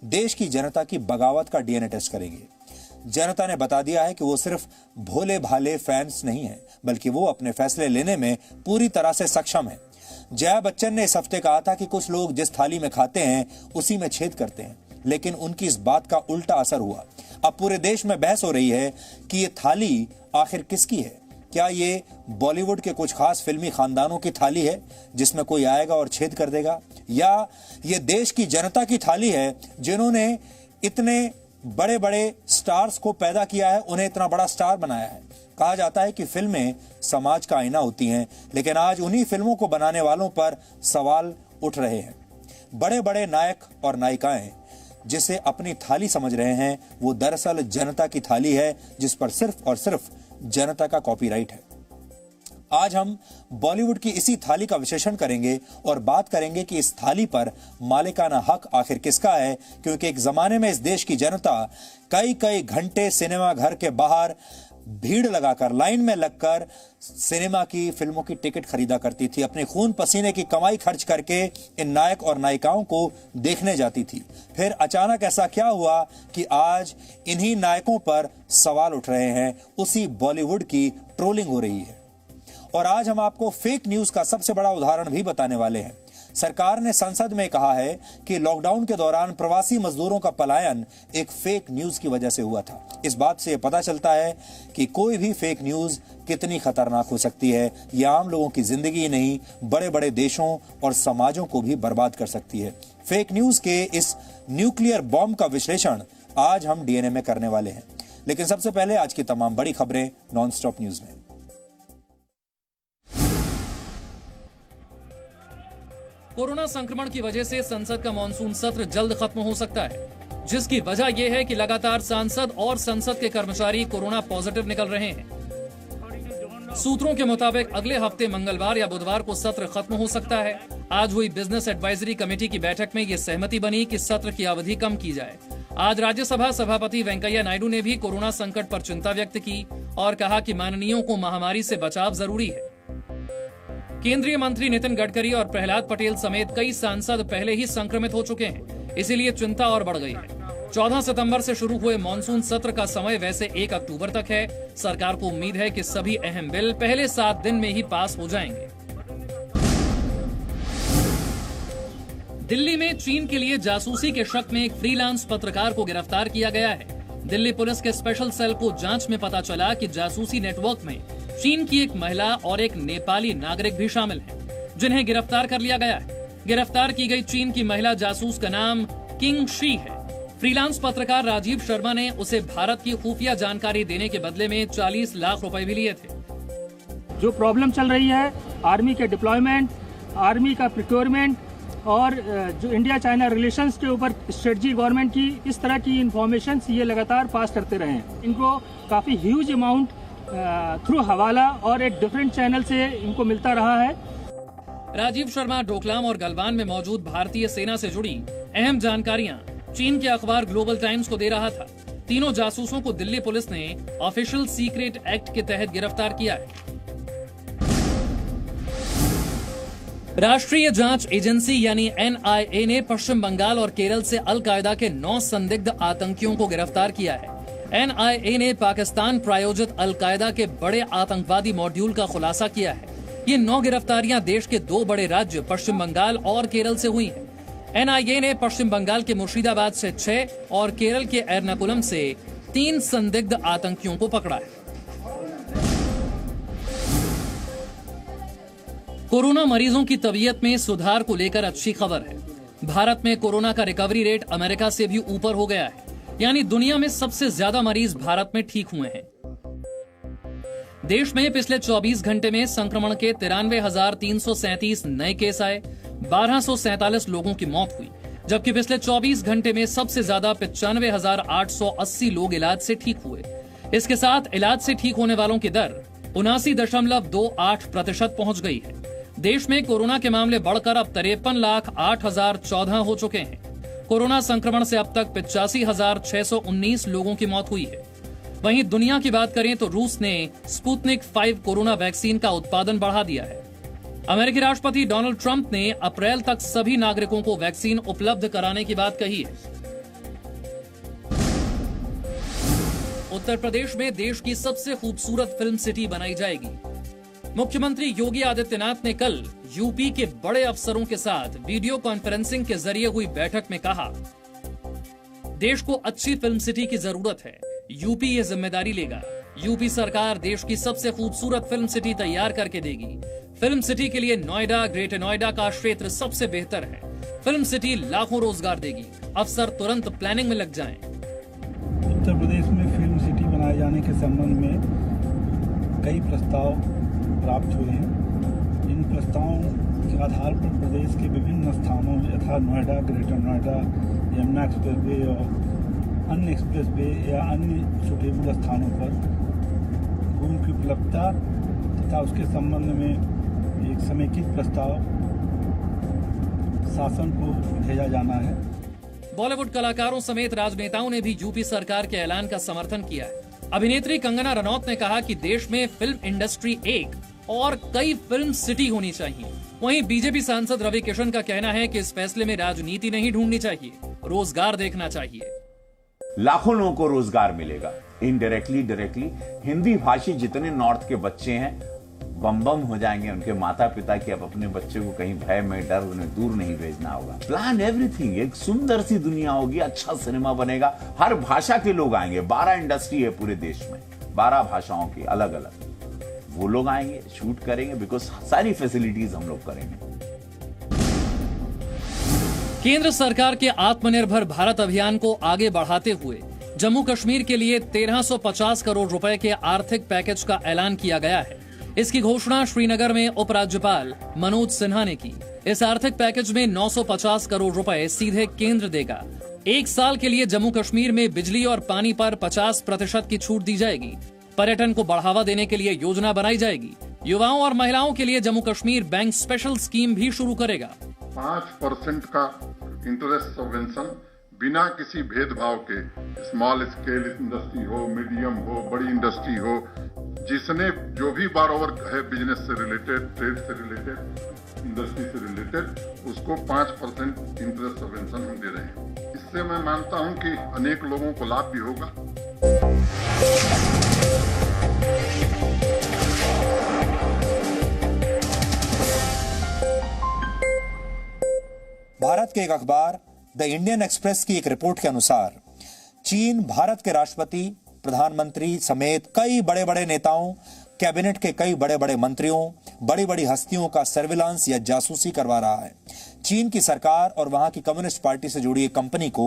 देश की जनता की बगावत का डीएनए टेस्ट करेंगे। जनता ने बता दिया है कि वो सिर्फ भोले भाले फैंस नहीं है, बल्कि वो अपने फैसले लेने में पूरी तरह से सक्षम है। जया बच्चन ने इस हफ्ते कहा था कि कुछ लोग जिस थाली में खाते हैं उसी में छेद करते हैं, लेकिन उनकी इस बात का उल्टा असर हुआ। अब पूरे देश में बहस हो रही है कि ये थाली आखिर किसकी है। क्या ये बॉलीवुड के कुछ खास फिल्मी खानदानों की थाली है जिसमें कोई आएगा और छेद कर देगा, या ये देश की जनता की थाली है जिन्होंने इतने बड़े बड़े स्टार्स को पैदा किया है, उन्हें इतना बड़ा स्टार बनाया है। कहा जाता है कि फिल्में समाज का आईना होती हैं, लेकिन आज उन्हीं फिल्मों को बनाने वालों पर सवाल उठ रहे हैं। बड़े बड़े नायक और नायिकाएं जिसे अपनी थाली समझ रहे हैं, वो दरअसल जनता की थाली है जिस पर सिर्फ और सिर्फ जनता का कॉपीराइट है। आज हम बॉलीवुड की इसी थाली का विश्लेषण करेंगे और बात करेंगे कि इस थाली पर मालिकाना हक आखिर किसका है, क्योंकि एक जमाने में इस देश की जनता कई कई घंटे सिनेमा घर के बाहर भीड़ लगाकर, लाइन में लगकर सिनेमा की फिल्मों की टिकट खरीदा करती थी, अपने खून पसीने की कमाई खर्च करके इन नायक और नायिकाओं को देखने जाती थी। फिर अचानक ऐसा क्या हुआ कि आज इन्हीं नायकों पर सवाल उठ रहे हैं, उसी बॉलीवुड की ट्रोलिंग हो रही है। और आज हम आपको फेक न्यूज का सबसे बड़ा उदाहरण भी बताने वाले हैं। सरकार ने संसद में कहा है कि लॉकडाउन के दौरान प्रवासी मजदूरों का पलायन एक फेक न्यूज की वजह से हुआ था। इस बात से पता चलता है कि कोई भी फेक न्यूज कितनी खतरनाक हो सकती है। यह आम लोगों की जिंदगी ही नहीं, बड़े बड़े देशों और समाजों को भी बर्बाद कर सकती है। फेक न्यूज के इस न्यूक्लियर बॉम्ब का विश्लेषण आज हम डीएनए में करने वाले हैं। लेकिन सबसे पहले आज की तमाम बड़ी खबरें नॉन स्टॉप न्यूज में। कोरोना संक्रमण की वजह से संसद का मानसून सत्र जल्द खत्म हो सकता है, जिसकी वजह यह है कि लगातार सांसद और संसद के कर्मचारी कोरोना पॉजिटिव निकल रहे हैं। सूत्रों के मुताबिक अगले हफ्ते मंगलवार या बुधवार को सत्र खत्म हो सकता है। आज हुई बिजनेस एडवाइजरी कमेटी की बैठक में ये सहमति बनी कि सत्र की अवधि कम की जाए। आज राज्यसभा सभापति वेंकैया नायडू ने भी कोरोना संकट पर चिंता व्यक्त की और कहा कि माननीयों को महामारी से बचाव जरूरी है। केंद्रीय मंत्री नितिन गडकरी और प्रहलाद पटेल समेत कई सांसद पहले ही संक्रमित हो चुके हैं, इसीलिए चिंता और बढ़ गई है। 14 सितंबर से शुरू हुए मॉनसून सत्र का समय वैसे 1 अक्टूबर तक है। सरकार को उम्मीद है कि सभी अहम बिल पहले 7 दिन में ही पास हो जाएंगे। दिल्ली में चीन के लिए जासूसी के शक में एक फ्रीलांस पत्रकार को गिरफ्तार किया गया है। दिल्ली पुलिस के स्पेशल सेल को जांच में पता चला कि जासूसी नेटवर्क में चीन की एक महिला और एक नेपाली नागरिक भी शामिल हैं, जिन्हें गिरफ्तार कर लिया गया है। गिरफ्तार की गई चीन की महिला जासूस का नाम किंग शी है। फ्रीलांस पत्रकार राजीव शर्मा ने उसे भारत की खुफिया जानकारी देने के बदले में 40 लाख रुपए भी लिए थे। जो प्रॉब्लम चल रही है आर्मी के डिप्लॉयमेंट, आर्मी का प्रिक्योरमेंट और जो इंडिया चाइना रिलेशंस के ऊपर स्ट्रेटजी गवर्नमेंट की, इस तरह की इंफॉर्मेशन ये लगातार पास करते रहे हैं। इनको काफी ह्यूज अमाउंट थ्रू हवाला और एक डिफरेंट चैनल से इनको मिलता रहा है। राजीव शर्मा डोकलाम और गलवान में मौजूद भारतीय सेना से जुड़ी अहम जानकारियां चीन के अखबार ग्लोबल टाइम्स को दे रहा था। तीनों जासूसों को दिल्ली पुलिस ने ऑफिशियल सीक्रेट एक्ट के तहत गिरफ्तार किया है। राष्ट्रीय जांच एजेंसी यानी एनआईए ने पश्चिम बंगाल और केरल से अलकायदा के 9 संदिग्ध आतंकियों को गिरफ्तार किया है। एनआईए ने पाकिस्तान प्रायोजित अलकायदा के बड़े आतंकवादी मॉड्यूल का खुलासा किया है। ये 9 गिरफ्तारियां देश के 2 बड़े राज्य पश्चिम बंगाल और केरल से हुई हैं। एनआईए ने पश्चिम बंगाल के मुर्शिदाबाद से 6 और केरल के एर्नाकुलम से 3 संदिग्ध आतंकियों को पकड़ा है। कोरोना मरीजों की तबीयत में सुधार को लेकर अच्छी खबर है। भारत में कोरोना का रिकवरी रेट अमेरिका से भी ऊपर हो गया है, यानी दुनिया में सबसे ज्यादा मरीज भारत में ठीक हुए हैं। देश में पिछले 24 घंटे में संक्रमण के 93,337 नए केस आए, 1247 लोगों की मौत हुई, जबकि पिछले 24 घंटे में सबसे ज्यादा 95,880 लोग इलाज से ठीक हुए। इसके साथ इलाज से ठीक होने वालों की दर 79.28% पहुंच गई है। देश में कोरोना के मामले बढ़कर अब 53,08,014 हो चुके हैं। कोरोना संक्रमण से अब तक 85,619 लोगों की मौत हुई है। वहीं दुनिया की बात करें तो रूस ने स्पुतनिक 5 कोरोना वैक्सीन का उत्पादन बढ़ा दिया है। अमेरिकी राष्ट्रपति डोनाल्ड ट्रंप ने अप्रैल तक सभी नागरिकों को वैक्सीन उपलब्ध कराने की बात कही है। उत्तर प्रदेश में देश की सबसे खूबसूरत फिल्म सिटी बनाई जाएगी। मुख्यमंत्री योगी आदित्यनाथ ने कल यूपी के बड़े अफसरों के साथ वीडियो कॉन्फ्रेंसिंग के जरिए हुई बैठक में कहा, देश को अच्छी फिल्म सिटी की जरूरत है, यूपी ये जिम्मेदारी लेगा। यूपी सरकार देश की सबसे खूबसूरत फिल्म सिटी तैयार करके देगी। फिल्म सिटी के लिए नोएडा, ग्रेटर नोएडा का क्षेत्र सबसे बेहतर है। फिल्म सिटी लाखों रोजगार देगी। अफसर तुरंत प्लानिंग में लग जाएं। उत्तर प्रदेश में फिल्म सिटी बनाए जाने के संबंध में कई प्रस्ताव प्राप्त हुए हैं। इन प्रस्तावों के आधार पर प्रदेश के विभिन्न स्थानों यथा Noida, greater Noida, Yamuna express way और अन्य एक्सप्रेस वे या अन्य सुटेबल स्थानों पर भूमि की उपलब्धता तथा उसके संबंध में एक समेकित प्रस्ताव शासन को भेजा जाना है। बॉलीवुड कलाकारों समेत राजनेताओं ने भी यूपी सरकार के ऐलान का समर्थन किया है। अभिनेत्री कंगना रनौत ने कहा कि देश में फिल्म इंडस्ट्री एक और कई फिल्म सिटी होनी चाहिए। वहीं बीजेपी सांसद रवि किशन का कहना है कि इस फैसले में राजनीति नहीं ढूंढनी चाहिए, रोजगार देखना चाहिए। लाखों लोगों को रोजगार मिलेगा, इनडायरेक्टली डायरेक्टली। हिंदी भाषी जितने नॉर्थ के बच्चे हैं बम बम हो जाएंगे उनके माता पिता की। अब अपने बच्चे को कहीं भय में डर उन्हें दूर नहीं भेजना होगा। प्लान एवरीथिंग, एक सुंदर सी दुनिया होगी, अच्छा सिनेमा बनेगा, हर भाषा के लोग आएंगे। 12 इंडस्ट्री है पूरे देश में, 12 भाषाओं की अलग अलग। वो लोग आएंगे, शूट करेंगे, बिकॉज सारी फैसिलिटीज हम लोग करेंगे। केंद्र सरकार के आत्मनिर्भर भारत अभियान को आगे बढ़ाते हुए जम्मू कश्मीर के लिए 1350 करोड़ रुपए के आर्थिक पैकेज का ऐलान किया गया है। इसकी घोषणा श्रीनगर में उपराज्यपाल मनोज सिन्हा ने की। इस आर्थिक पैकेज में 950 करोड़ रुपए सीधे केंद्र देगा। एक साल के लिए जम्मू कश्मीर में बिजली और पानी पर 50% की छूट दी जाएगी। पर्यटन को बढ़ावा देने के लिए योजना बनाई जाएगी। युवाओं और महिलाओं के लिए Jammu Kashmir bank special scheme भी शुरू करेगा। 5% का इंटरेस्ट सबवेंशन बिना किसी भेदभाव के, स्मॉल स्केल इंडस्ट्री हो, मीडियम हो, बड़ी इंडस्ट्री हो, जिसने जो भी बारोवर है बिजनेस से रिलेटेड, ट्रेड से रिलेटेड, इंडस्ट्री से रिलेटेड, उसको 5% इंटरेस्ट सबवेंशन हम दे रहे हैं। इससे मैं मानता हूं कि अनेक लोगों को लाभ भी होगा। भारत के एक अखबार द इंडियन एक्सप्रेस की एक रिपोर्ट के अनुसार चीन भारत के राष्ट्रपति, प्रधानमंत्री समेत कई बड़े बड़े नेताओं, कैबिनेट के कई बड़े बड़े मंत्रियों, बड़ी बड़ी हस्तियों का सर्विलांस या जासूसी करवा रहा है। चीन की सरकार और वहां की कम्युनिस्ट पार्टी से जुड़ी एक कंपनी को,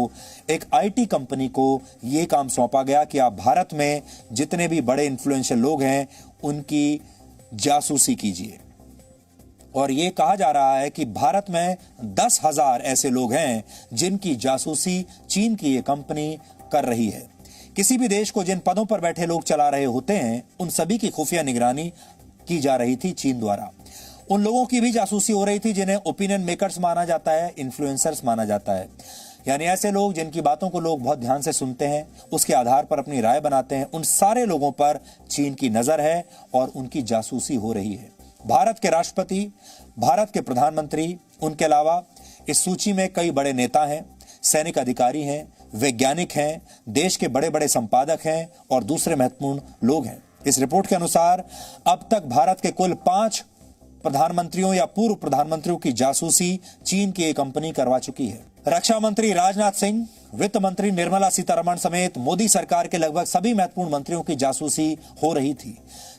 एक आईटी कंपनी को यह काम सौंपा गया कि आप भारत में जितने भी बड़े इन्फ्लुएंशियल लोग हैं उनकी जासूसी कीजिए। और ये कहा जा रहा है कि भारत में 10,000 ऐसे लोग हैं जिनकी जासूसी चीन की ये कंपनी कर रही है। किसी भी देश को जिन पदों पर बैठे लोग चला रहे होते हैं उन सभी की खुफिया निगरानी की जा रही थी चीन द्वारा। उन लोगों की भी जासूसी हो रही थी जिन्हें ओपिनियन मेकर्स माना जाता है, इन्फ्लुएंसर्स माना जाता है, यानी ऐसे लोग जिनकी बातों को लोग बहुत ध्यान से सुनते हैं, उसके आधार पर अपनी राय बनाते हैं। उन सारे लोगों पर चीन की नजर है और उनकी जासूसी हो रही है। भारत के राष्ट्रपति, भारत के प्रधानमंत्री, उनके अलावा इस सूची में कई बड़े नेता हैं, सैनिक अधिकारी हैं, वैज्ञानिक हैं, देश के बड़े बड़े संपादक हैं और दूसरे महत्वपूर्ण लोग हैं। इस रिपोर्ट के अनुसार अब तक भारत के कुल 5 प्रधानमंत्रियों या पूर्व प्रधानमंत्रियों की जासूसी चीन की एक कंपनी करवा चुकी है। रक्षा मंत्री राजनाथ सिंह, वित्त मंत्री निर्मला सीतारमण समेत मोदी सरकार के लगभग सभी महत्वपूर्ण मंत्रियों की जासूसी हो रही थी।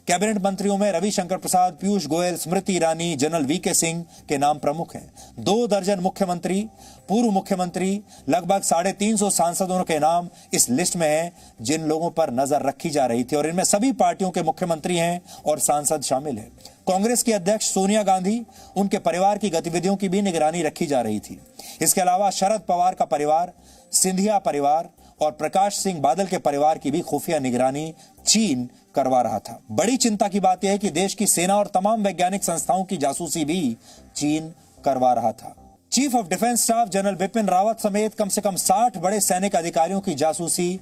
कैबिनेट मंत्रियों में रविशंकर प्रसाद, पीयूष गोयल, स्मृति ईरानी, जनरल वीके सिंह के नाम प्रमुख हैं। 2 दर्जन मुख्यमंत्री, पूर्व मुख्यमंत्री, लगभग 350 सांसदों के नाम इस लिस्ट में हैं जिन लोगों पर नजर रखी जा रही थी और इनमें सभी पार्टियों के मुख्यमंत्री हैं और सांसद शामिल हैं। कांग्रेस की अध्यक्ष सोनिया गांधी, उनके परिवार की गतिविधियों की भी निगरानी रखी जा रही थी। इसके अलावा शरद पवार का परिवार, सिंधिया परिवार और प्रकाश सिंह बादल के परिवार की भी खुफिया निगरानी चीन करवा रहा था। बड़ी चिंता की बात यह है कि देश की सेना और तमाम वैज्ञानिक संस्थाओं की जासूसी भी चीन करवा रहा था। Chief of defence staff general Bipin Rawat समेत कम से कम 60 बड़े सैनिक अधिकारियों की जासूसी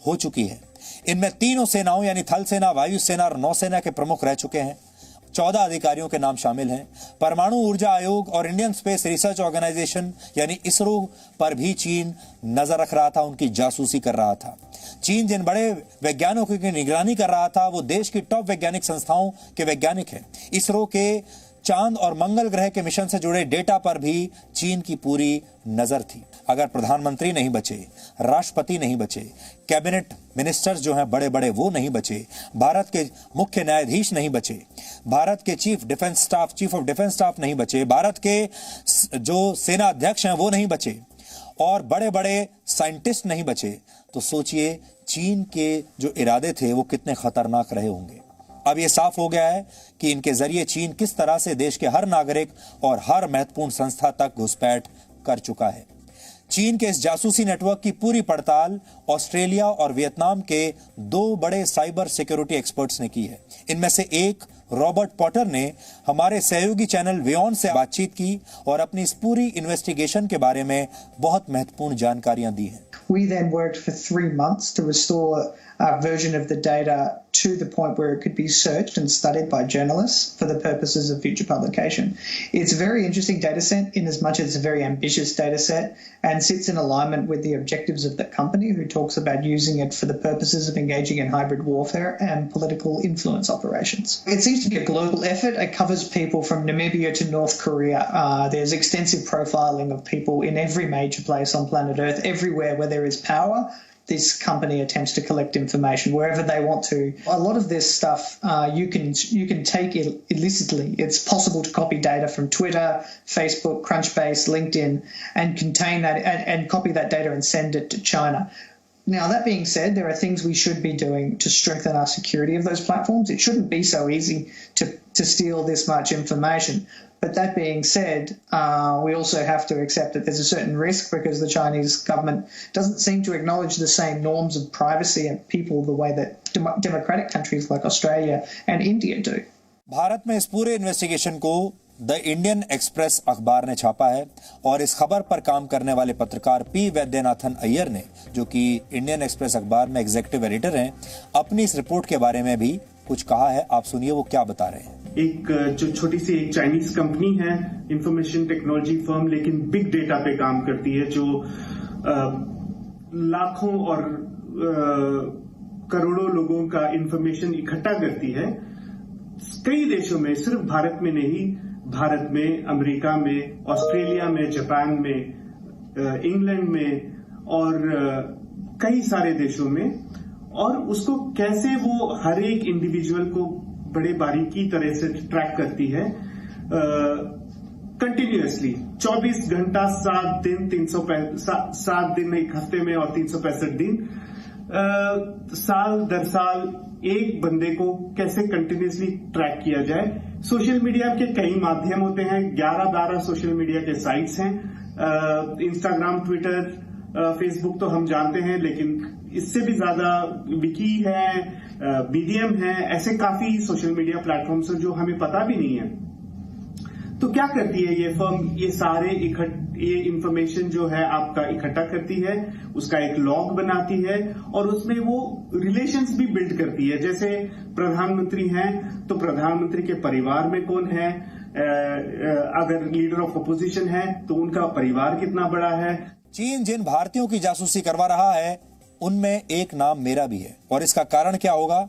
हो चुकी है। इनमें तीनों सेनाओं यानी थल सेना, वायु सेना और नौसेना के प्रमुख रह चुके हैं। 14 अधिकारियों के नाम शामिल हैं। परमाणु ऊर्जा आयोग और इंडियन स्पेस रिसर्च ऑर्गेनाइजेशन यानी इसरो पर भी चीन नजर रख रहा था, उनकी जासूसी कर रहा था। चीन जिन बड़े वैज्ञानिकों की निगरानी कर रहा था वो देश की टॉप वैज्ञानिक संस्थाओं के वैज्ञानिक हैं। इसरो के चांद और मंगल ग्रह के मिशन से जुड़े डेटा पर भी चीन की पूरी नजर थी। अगर प्रधानमंत्री नहीं बचे, राष्ट्रपति नहीं बचे, कैबिनेट मिनिस्टर्स जो हैं बड़े बड़े वो नहीं बचे, भारत के मुख्य न्यायाधीश नहीं बचे, भारत के चीफ ऑफ डिफेंस स्टाफ नहीं बचे, भारत के जो सेना अध्यक्ष हैं वो नहीं बचे और बड़े बड़े साइंटिस्ट नहीं बचे, तो सोचिए चीन के जो इरादे थे वो कितने खतरनाक रहे होंगे। अब ये साफ हो गया है कि इनके जरिए चीन किस तरह से देश के हर नागरिक और हर महत्वपूर्ण संस्था तक घुसपैठ कर चुका है। चीन के इस जासूसी नेटवर्क की पूरी पड़ताल ऑस्ट्रेलिया और वियतनाम के 2 बड़े साइबर सिक्योरिटी एक्सपर्ट्स ने की है। इनमें से एक रॉबर्ट पॉटर ने हमारे सहयोगी चैनल वियॉन से बातचीत की और अपनी इस पूरी इन्वेस्टिगेशन के बारे में बहुत महत्वपूर्ण जानकारियां दी हैं। We then worked for 3 months to restore a version of the data to the point where it could be searched and studied by journalists for the purposes of future publication. It's a very interesting data set in as much as it's a very ambitious data set and sits in alignment with the objectives of the company, who talks about using it for the purposes of engaging in hybrid warfare and political influence operations. It seems to be a global effort. It covers people from Namibia to North Korea. There's extensive profiling of people in every major place on planet Earth. Everywhere where there is power, this company attempts to collect information wherever they want to. A lot of this stuff you can take illicitly. It's possible to copy data from Twitter, Facebook, Crunchbase, LinkedIn, and contain that and copy that data and send it to China. Now, that being said, there are things we should be doing to strengthen our security of those platforms. It shouldn't be so easy to steal this much information. But that being said, we also have to accept that there's a certain risk because the Chinese government doesn't seem to acknowledge the same norms of privacy and people the way that democratic countries like Australia and India do. Bharat में इस पूरे investigation को the Indian express अखबार ने छापा है और इस खबर पर काम करने वाले पत्रकार पी वैद्यनाथन अय्यर ने, जो कि इंडियन एक्सप्रेस अखबार में एग्जीक्यूटिव एडिटर हैं, अपनी इस रिपोर्ट के बारे में भी कुछ कहा है। आप सुनिए वो क्या बता रहे हैं। एक जो छोटी सी एक चाइनीज कंपनी है, इंफॉर्मेशन टेक्नोलॉजी फर्म, लेकिन बिग डेटा पे काम करती है, जो लाखों और करोड़ों लोगों का इंफॉर्मेशन इकट्ठा करती है कई देशों में, सिर्फ भारत में नहीं, भारत में, अमेरिका में, ऑस्ट्रेलिया में, जापान में, इंग्लैंड में और कई सारे देशों में, और उसको कैसे वो हर एक इंडिविजुअल को बड़े बारीकी तरह से ट्रैक करती है कंटिन्यूअसली 24 घंटा 7 दिन 7 दिन एक हफ्ते में और 365 दिन साल दर साल एक बंदे को कैसे कंटिन्यूअसली ट्रैक किया जाए। सोशल मीडिया के कई माध्यम होते हैं, 11-12 सोशल मीडिया के साइट्स हैं, इंस्टाग्राम, ट्विटर, फेसबुक तो हम जानते हैं, लेकिन इससे भी ज्यादा विकी है, मीडियम है, ऐसे काफी सोशल मीडिया प्लेटफॉर्म्स हैं जो हमें पता भी नहीं है। तो क्या करती है ये फर्म? ये इंफॉर्मेशन जो है आपका इकट्ठा करती है, उसका एक लॉग बनाती है और उसमें वो रिलेशंस भी बिल्ड करती है। जैसे प्रधानमंत्री हैं तो प्रधानमंत्री के परिवार में कौन है, अगर लीडर ऑफ अपोजिशन है तो उनका परिवार कितना बड़ा है। चीन जिन भारतीयों की जासूसी करवा रहा है उनमें एक नाम मेरा भी है और इसका कारण क्या होगा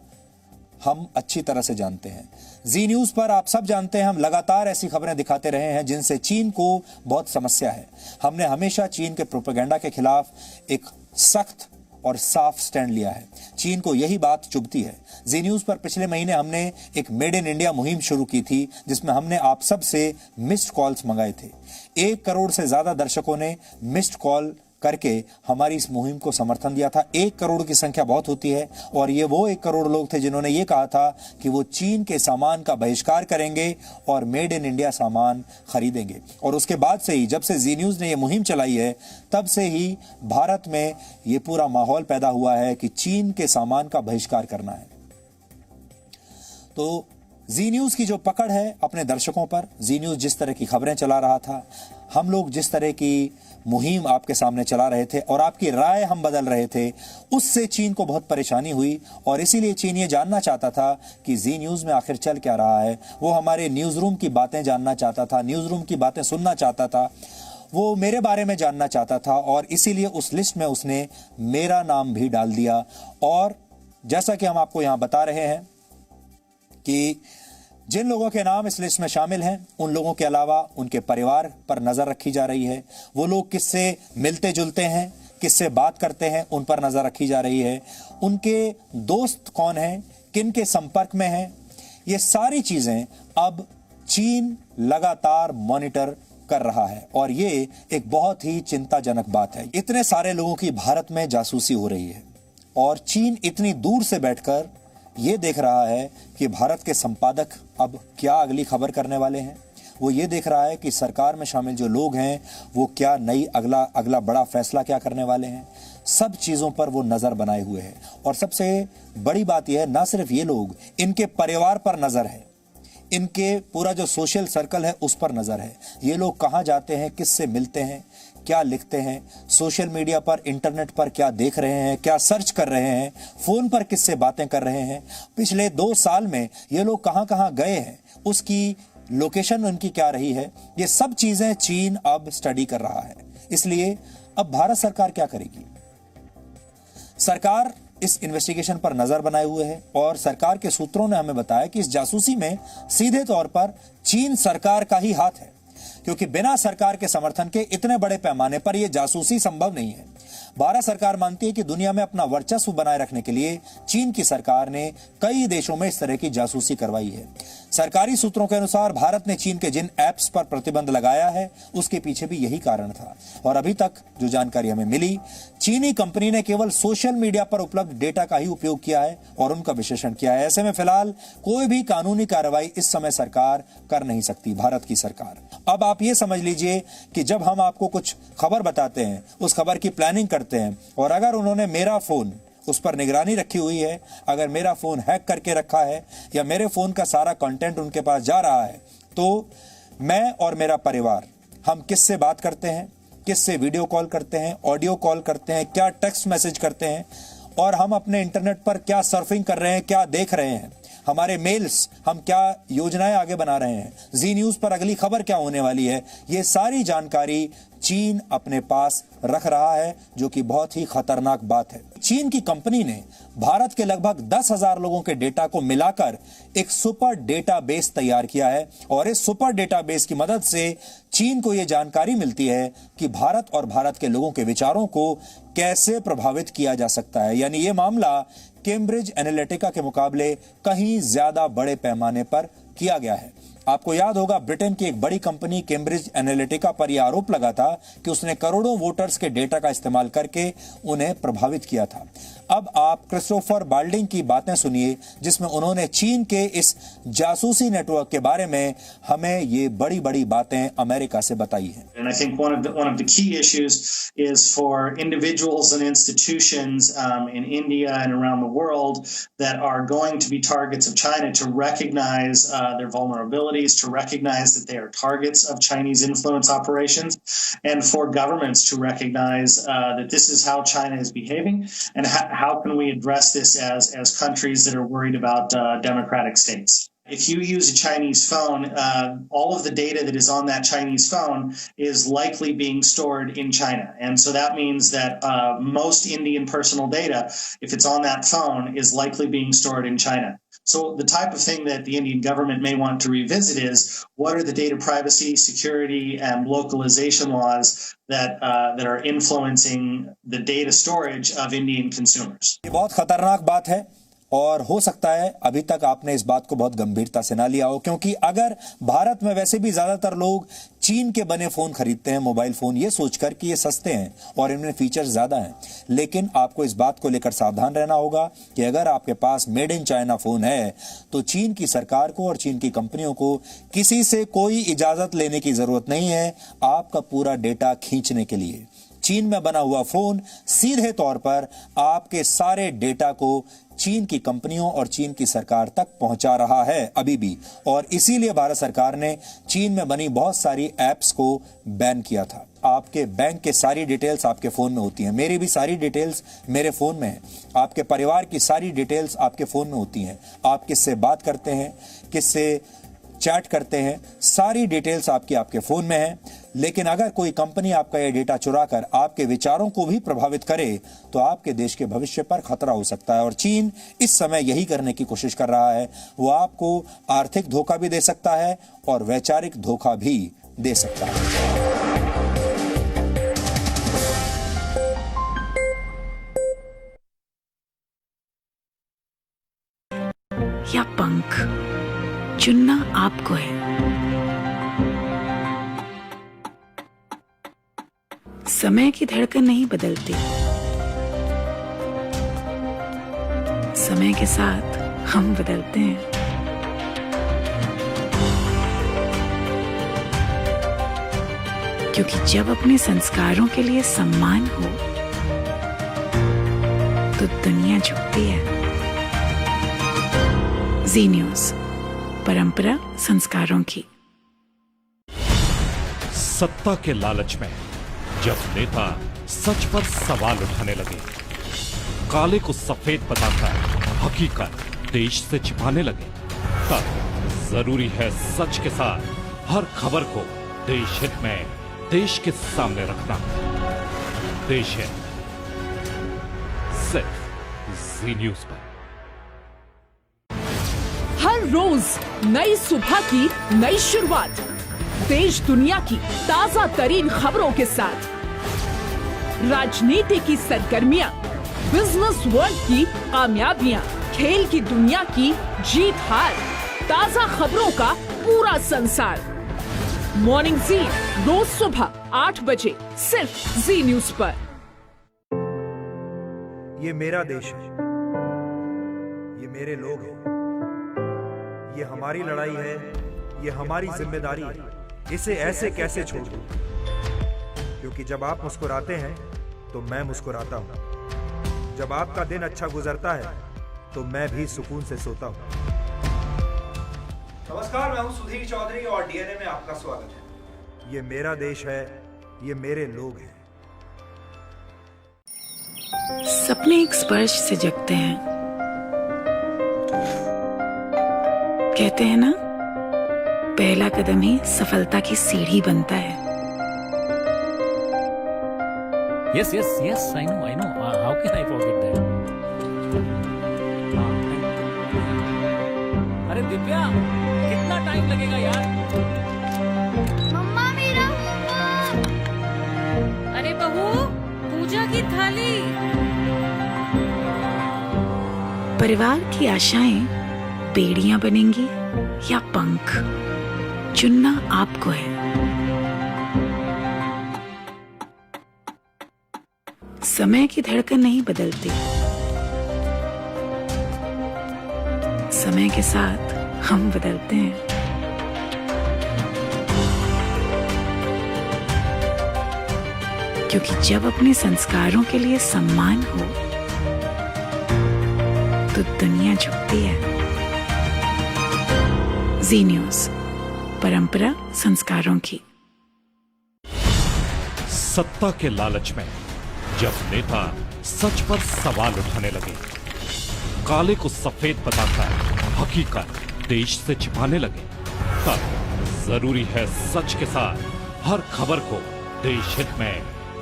हम अच्छी तरह से जानते हैं। जी न्यूज पर आप सब जानते हैं हम लगातार ऐसी खबरें दिखाते रहे हैं जिनसे चीन को बहुत समस्या है। हमने हमेशा चीन के प्रोपेगेंडा के खिलाफ एक सख्त और साफ स्टैंड लिया है। चीन को यही बात चुभती है। जी न्यूज पर पिछले महीने हमने एक मेड इन इंडिया मुहिम शुरू की थी जिसमें हमने आप सब से मिस्ड कॉल्स मंगाए थे। 1 करोड़ से ज्यादा दर्शकों ने मिस्ड कॉल करके हमारी इस मुहिम को समर्थन दिया था। 1 करोड़ की संख्या बहुत होती है और ये वो 1 करोड़ लोग थे जिन्होंने ये कहा था कि वो चीन के सामान का बहिष्कार करेंगे और मेड इन इंडिया सामान खरीदेंगे। और उसके बाद से ही, जब से जी न्यूज ने ये मुहिम चलाई है, तब से ही भारत में ये पूरा माहौल पैदा हुआ है कि चीन के सामान का बहिष्कार करना है। तो जी न्यूज की जो पकड़ है अपने दर्शकों पर, जी न्यूज जिस तरह की खबरें चला रहा था, हम लोग जिस तरह की मुहिम आपके सामने चला रहे थे और आपकी राय हम बदल रहे थे, उससे चीन को बहुत परेशानी हुई और इसीलिए चीन ये जानना चाहता था कि जी न्यूज में आखिर चल क्या रहा है। वो हमारे न्यूज रूम की बातें जानना चाहता था, न्यूज रूम की बातें सुनना चाहता था। वो मेरे बारे में जानना चाहता था और इसीलिए उस लिस्ट में उसने मेरा नाम भी डाल दिया। और जैसा कि हम आपको यहां बता रहे हैं कि जिन लोगों के नाम इस लिस्ट में शामिल हैं उन लोगों के अलावा उनके परिवार पर नजर रखी जा रही है। वो लोग किससे मिलते जुलते हैं, किससे बात करते हैं, उन पर नजर रखी जा रही है। उनके दोस्त कौन हैं, किन के संपर्क में हैं, ये सारी चीजें अब चीन लगातार मॉनिटर कर रहा है और ये एक बहुत ही चिंताजनक बात है। इतने सारे लोगों की भारत में जासूसी हो रही है और चीन इतनी दूर से बैठकर ये देख रहा है कि भारत के संपादक अब क्या अगली खबर करने वाले हैं। वो ये देख रहा है कि सरकार में शामिल जो लोग हैं वो क्या नई अगला बड़ा फैसला क्या करने वाले हैं। सब चीजों पर वो नजर बनाए हुए है और सबसे बड़ी बात यह है, ना सिर्फ ये लोग, इनके परिवार पर नजर है, इनके पूरा जो सोशल सर्कल है उस पर नजर है। ये लोग कहां जाते हैं, किससे मिलते हैं, क्या लिखते हैं, सोशल मीडिया पर, इंटरनेट पर क्या देख रहे हैं, क्या सर्च कर रहे हैं, फोन पर किससे बातें कर रहे हैं, पिछले 2 साल में ये लोग कहां कहां गए हैं, उसकी लोकेशन उनकी क्या रही है, ये सब चीजें चीन अब स्टडी कर रहा है। इसलिए अब भारत सरकार क्या करेगी? सरकार इस इन्वेस्टिगेशन पर नजर बनाए हुए है और सरकार के सूत्रों ने हमें बताया कि इस जासूसी में सीधे तौर पर चीन सरकार का ही हाथ है, क्योंकि बिना सरकार के समर्थन के इतने बड़े पैमाने पर यह जासूसी संभव नहीं है। भारत सरकार मानती है कि दुनिया में अपना वर्चस्व बनाए रखने के लिए चीन की सरकार ने कई देशों में इस तरह की जासूसी करवाई है। सरकारी सूत्रों के अनुसार भारत ने चीन के जिन ऐप्स पर प्रतिबंध लगाया है उसके पीछे भी यही कारण था और अभी तक जो जानकारी हमें मिली, चीनी कंपनी ने केवल सोशल मीडिया पर उपलब्ध डेटा का ही उपयोग किया है और उनका विश्लेषण किया है। ऐसे में फिलहाल कोई भी कानूनी कार्रवाई इस समय सरकार कर नहीं सकती, भारत की सरकार। अब आप ये समझ लीजिए कि जब हम आपको कुछ खबर बताते हैं, उस खबर की प्लानिंग करते हैं और अगर उन्होंने मेरा फोन, उस पर निगरानी रखी हुई है, अगर मेरा फोन हैक करके रखा है या मेरे फोन का सारा कंटेंट उनके पास जा रहा है, तो मैं और मेरा परिवार हम किससे बात करते हैं, किससे वीडियो कॉल करते हैं, ऑडियो कॉल करते हैं, क्या टेक्स्ट मैसेज करते हैं और हम अपने इंटरनेट पर क्या सर्फिंग कर रहे हैं, क्या देख रहे हैं, हमारे मेल्स, हम क्या योजनाएं आगे बना रहे हैं, जी न्यूज पर अगली खबर क्या होने वाली है, ये सारी जानकारी चीन अपने पास रख रहा है, जो कि बहुत ही खतरनाक बात है। चीन की कंपनी ने भारत के लगभग 10,000 लोगों के डेटा को मिलाकर एक सुपर डेटाबेस तैयार किया है और इस सुपर डेटाबेस की मदद से चीन को यह जानकारी मिलती है कि भारत और भारत के लोगों के विचारों को कैसे प्रभावित किया जा सकता है। यानी यह मामला कैम्ब्रिज एनालिटिका के मुकाबले कहीं ज्यादा बड़े पैमाने पर किया गया है। आपको याद होगा, ब्रिटेन की एक बड़ी कंपनी कैम्ब्रिज एनालिटिका पर यह आरोप लगा था कि उसने करोड़ों वोटर्स के डेटा का इस्तेमाल करके उन्हें प्रभावित किया था। अब आप क्रिस्टोफर बाल्डिंग की बातें सुनिए, जिसमें उन्होंने चीन के इस जासूसी नेटवर्क के बारे में हमें ये बड़ी बड़ी बातें अमेरिका से बताई हैं। And I think one of the key issues is for individuals and institutions in India and around the world that are going to be targets of China to recognize their vulnerabilities, to recognize that they are targets of Chinese influence operations, and for governments to recognize that this is how China is behaving, and how can we address this as countries that are worried about democratic states. If you use a Chinese phone, all of the data that is on that Chinese phone is likely being stored in China. And so that means that most Indian personal data, if it's on that phone, is likely being stored in China. So the type of thing that the Indian government may want to revisit is what are the data privacy, security, and localization laws that are influencing the data storage of Indian consumers. ये बहुत खतरनाक बात है और हो सकता है अभी तक आपने इस बात को बहुत गंभीरता से ना लिया हो, क्योंकि अगर भारत में वैसे भी ज्यादातर लोग चीन के बने फोन खरीदते हैं, मोबाइल फोन, ये सोचकर कि ये सस्ते हैं और इनमें फीचर्स ज्यादा हैं, लेकिन आपको इस बात को लेकर सावधान रहना होगा कि अगर आपके पास मेड इन चाइना फोन है तो चीन की सरकार को और चीन की कंपनियों को किसी से कोई इजाजत लेने की जरूरत नहीं है आपका पूरा डेटा खींचने के लिए। चीन में बना हुआ फोन सीधे तौर पर आपके सारे डेटा को चीन की कंपनियों और चीन की सरकार तक पहुंचा रहा है अभी भी, और इसीलिए भारत सरकार ने चीन में बनी बहुत सारी ऐप्स को बैन किया था। आपके बैंक के सारी डिटेल्स आपके फोन में होती हैं, मेरी भी सारी डिटेल्स मेरे फोन में है, आपके परिवार की सारी डिटेल्स आपके फोन में होती हैं। आप किससे बात करते हैं, किससे चैट करते हैं, सारी डिटेल्स आपके फोन में है। लेकिन अगर कोई कंपनी आपका यह डेटा चुराकर आपके विचारों को भी प्रभावित करे तो आपके देश के भविष्य पर खतरा हो सकता है। और चीन इस समय यही करने की कोशिश कर रहा है। वो आपको आर्थिक धोखा भी दे सकता है और वैचारिक धोखा भी दे सकता है। या पंख चुनना आपको है। समय की धड़कन नहीं बदलती, समय के साथ हम बदलते हैं। क्योंकि जब अपने संस्कारों के लिए सम्मान हो तो दुनिया झुकती है। जी न्यूज़, परंपरा संस्कारों की। सत्ता के लालच में जब नेता सच पर सवाल उठाने लगे, काले को सफेद बताकर हकीकत देश से छिपाने लगे, तब जरूरी है सच के साथ हर खबर को देश हित में देश के सामने रखना। देश हित सिर्फ जी न्यूज़ पर। हर रोज नई सुबह की नई शुरुआत, देश दुनिया की ताजा तरीन खबरों के साथ, राजनीति की सरगर्मियां, बिजनेस वर्ल्ड की कामयाबियां, खेल की दुनिया की जीत हार, ताजा खबरों का पूरा संसार। मॉर्निंग जी रोज सुबह 8 बजे सिर्फ जी न्यूज़ पर। ये मेरा देश है, ये मेरे लोग हैं, ये हमारी लड़ाई है, ये हमारी जिम्मेदारी है। इसे ऐसे कैसे छोड़ दूं? क्योंकि जब आप मुस्कुराते हैं तो मैं मुस्कुराता हूं। जब आपका दिन अच्छा गुजरता है तो मैं भी सुकून से सोता हूं। नमस्कार, मैं हूं सुधीर चौधरी और डीएनए में आपका स्वागत है। ये मेरा देश है, ये मेरे लोग हैं। सपने एक स्पर्श से जगते हैं। कहते हैं ना, पहला कदम ही सफलता की सीढ़ी बनता है। Yes, I know. How can I forget that? अरे दिव्या, कितना टाइम लगेगा यार? मम्मा मेरा होमवर्क। अरे बहू, पूजा की थाली। परिवार की आशाएं बेड़ियां बनेंगी या पंख, चुनना आपको है। समय की धड़कन नहीं बदलती, समय के साथ हम बदलते हैं। क्योंकि जब अपने संस्कारों के लिए सम्मान हो तो दुनिया झुकती है। जी न्यूज़, परंपरा संस्कारों की। सत्ता के लालच में जब नेता सच पर सवाल उठाने लगे, काले को सफेद बताकर हकीकत देश से छिपाने लगे, तब जरूरी है सच के साथ हर खबर को देश हित में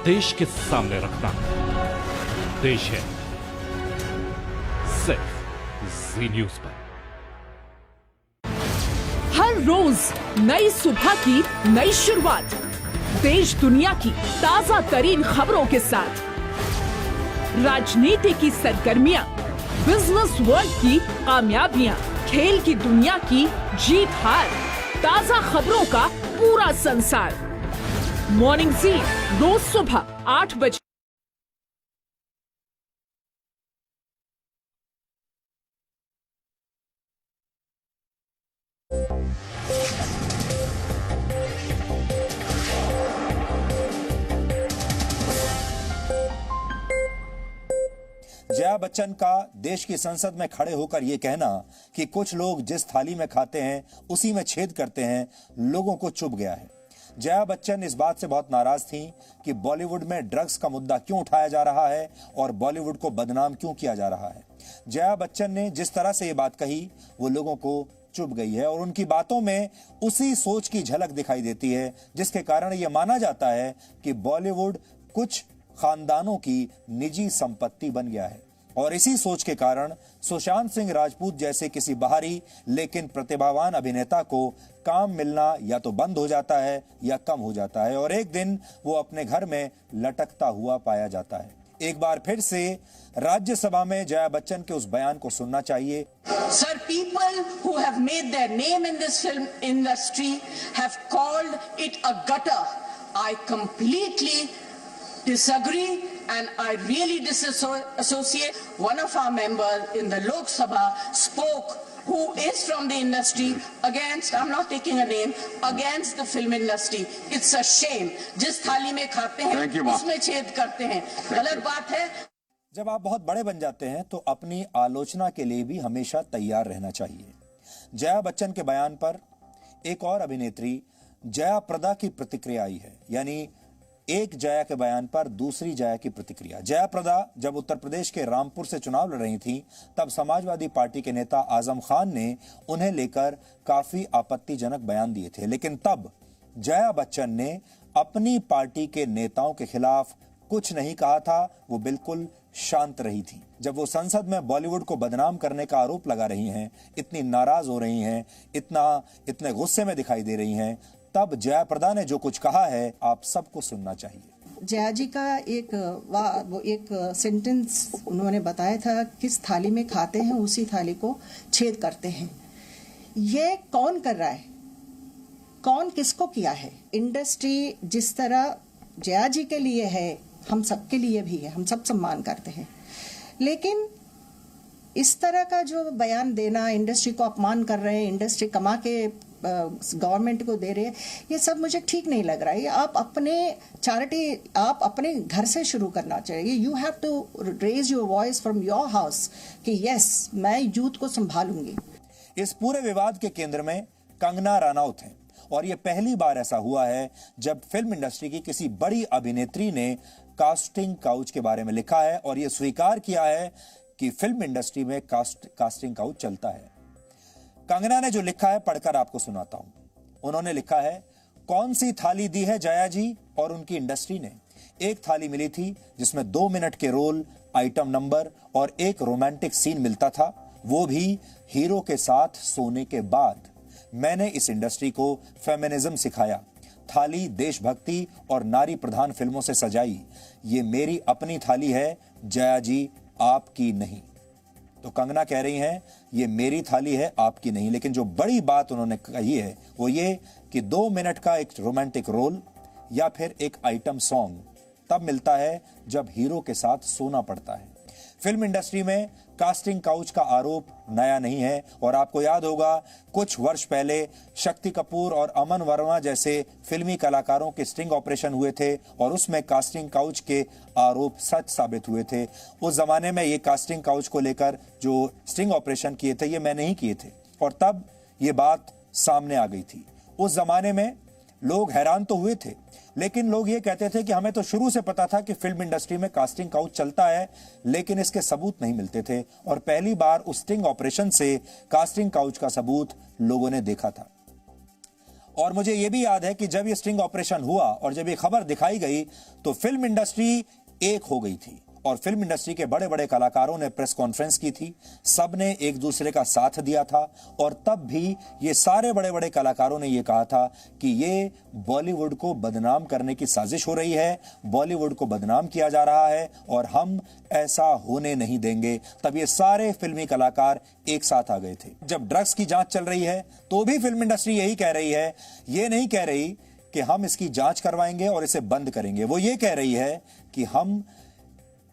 देश के सामने रखना। देश हित सिर्फ जी न्यूज़ पर। हर रोज नई सुबह की नई शुरुआत, देश दुनिया की ताजा तरीन खबरों के साथ, राजनीति की सरगर्मियां, बिजनेस वर्ल्ड की कामयाबियां, खेल की दुनिया की जीत हार, ताजा खबरों का पूरा संसार। मॉर्निंग जी रोज सुबह 8 बजे। जया बच्चन का देश की संसद में खड़े होकर यह कहना कि कुछ लोग जिस थाली में खाते हैं उसी में छेद करते हैं, लोगों को चुभ गया है। जया बच्चन इस बात से बहुत नाराज थीं कि बॉलीवुड में ड्रग्स का मुद्दा क्यों उठाया जा रहा है और बॉलीवुड को बदनाम क्यों किया जा रहा है। जया बच्चन ने जिस तरह से ये बात कही वो लोगों को चुभ गई है और उनकी बातों में उसी सोच की झलक दिखाई देती है जिसके कारण यह माना जाता है कि बॉलीवुड कुछ खानदानों की निजी संपत्ति बन गया है। और इसी सोच के कारण सुशांत सिंह राजपूत जैसे किसी बाहरी लेकिन प्रतिभावान अभिनेता को काम मिलना या तो बंद हो जाता है या कम हो जाता है और एक दिन वो अपने घर में लटकता हुआ पाया जाता है। एक बार फिर से राज्यसभा में जया बच्चन के उस बयान को सुनना चाहिए। Sir, people who have made their name in this film industry have called it a gutter. I completely disagree and I really disassociate. One of our members in the Lok Sabha spoke, who is from the industry, against, I'm not taking a name, against the film industry. It's a shame. जिस थाली में खाते हैं उसमें छेद करते हैं, गलत बात है। जब आप बहुत बड़े बन जाते हैं तो अपनी आलोचना के लिए भी हमेशा तैयार रहना चाहिए। जया बच्चन के बयान पर एक और अभिनेत्री जया प्रदा की प्रतिक्रिया आई है, यानी एक जया के बयान पर दूसरी जया की प्रतिक्रिया। जया प्रदा जब उत्तर प्रदेश के रामपुर से चुनाव लड़ रही थी तब समाजवादी पार्टी के नेता आजम खान ने उन्हें लेकर काफी आपत्तिजनक बयान दिए थे, लेकिन तब जया बच्चन ने अपनी पार्टी के नेताओं के खिलाफ कुछ नहीं कहा था। वो बिल्कुल शांत रही थी। जब वो संसद में बॉलीवुड को बदनाम करने का आरोप लगा रही हैं, इतनी नाराज हो रही हैं, इतने गुस्से में दिखाई दे रही हैं, तब जया प्रदा ने जो कुछ कहा है आप सबको सुनना चाहिए। जया जी का एक सेंटेंस उन्होंने बताया था, किस थाली में खाते हैं उसी थाली को छेद करते हैं। ये कौन कर रहा है, कौन किसको किया है? इंडस्ट्री जिस तरह जया जी के लिए है, हम सबके लिए भी है, हम सब सम्मान करते हैं, लेकिन इस तरह का जो बयान देना, इंडस्ट्री को अपमान कर रहे हैं, इंडस्ट्री कमा के गवर्नमेंट को दे रहे हैं, ये सब मुझे ठीक नहीं लग रहा है। आप अपने चैरिटी, आप अपने घर से शुरू करना चाहिए। You have to raise your voice from your house कि यस, मैं यूथ को संभालूंगी। इस पूरे विवाद के केंद्र में कंगना रनौत हैं और ये पहली बार ऐसा हुआ है जब फिल्म इंडस्ट्री की किसी बड़ी अभिनेत्री ने कास्टिंग काउच के बारे में लिखा है और ये स्वीकार किया है कि फिल्म इंडस्ट्री में कास्टिंग काउच चलता है। कंगना ने जो लिखा है पढ़कर आपको सुनाता हूं। उन्होंने लिखा है, कौन सी थाली दी है जया जी और उनकी इंडस्ट्री ने। एक थाली मिली थी जिसमें 2 मिनट के रोल, आइटम नंबर और एक रोमांटिक सीन मिलता था, वो भी हीरो के साथ सोने के बाद। मैंने इस इंडस्ट्री को फेमिनिज्म सिखाया, थाली देशभक्ति और नारी प्रधान फिल्मों से सजाई। ये मेरी अपनी थाली है जया जी, आपकी नहीं। तो कंगना कह रही हैं ये मेरी थाली है, आपकी नहीं। लेकिन जो बड़ी बात उन्होंने कही है वो ये कि 2 मिनट का एक रोमांटिक रोल या फिर एक आइटम सॉन्ग तब मिलता है जब हीरो के साथ सोना पड़ता है। फिल्म इंडस्ट्री में कास्टिंग काउच का आरोप नया नहीं है और आपको याद होगा कुछ वर्ष पहले शक्ति कपूर और अमन वर्मा जैसे फिल्मी कलाकारों के स्टिंग ऑपरेशन हुए थे और उसमें कास्टिंग काउच के आरोप सच साबित हुए थे। उस जमाने में ये कास्टिंग काउच को लेकर जो स्टिंग ऑपरेशन किए थे ये मैंने ही किए थे और तब ये बात सामने आ गई थी। उस जमाने में लोग हैरान तो हुए थे, लेकिन लोग ये कहते थे कि हमें तो शुरू से पता था कि फिल्म इंडस्ट्री में कास्टिंग काउच चलता है, लेकिन इसके सबूत नहीं मिलते थे। और पहली बार उस स्टिंग ऑपरेशन से कास्टिंग काउच का सबूत लोगों ने देखा था। और मुझे यह भी याद है कि जब ये स्टिंग ऑपरेशन हुआ और जब ये खबर दिखाई गई तो फिल्म इंडस्ट्री एक हो गई थी और फिल्म इंडस्ट्री के बड़े बड़े कलाकारों ने प्रेस कॉन्फ्रेंस की थी, सबने एक दूसरे का साथ दिया था और तब भी ये सारे बड़े बड़े कलाकारों ने ये कहा था कि ये बॉलीवुड को बदनाम करने की साजिश हो रही है, बॉलीवुड को बदनाम किया जा रहा है और हम ऐसा होने नहीं देंगे। तब ये सारे फिल्मी कलाकार एक साथ आ गए थे। जब ड्रग्स की जांच चल रही है तो भी फिल्म इंडस्ट्री यही कह रही है, ये नहीं कह रही कि हम इसकी जांच करवाएंगे और इसे बंद करेंगे, वो ये कह रही है कि हम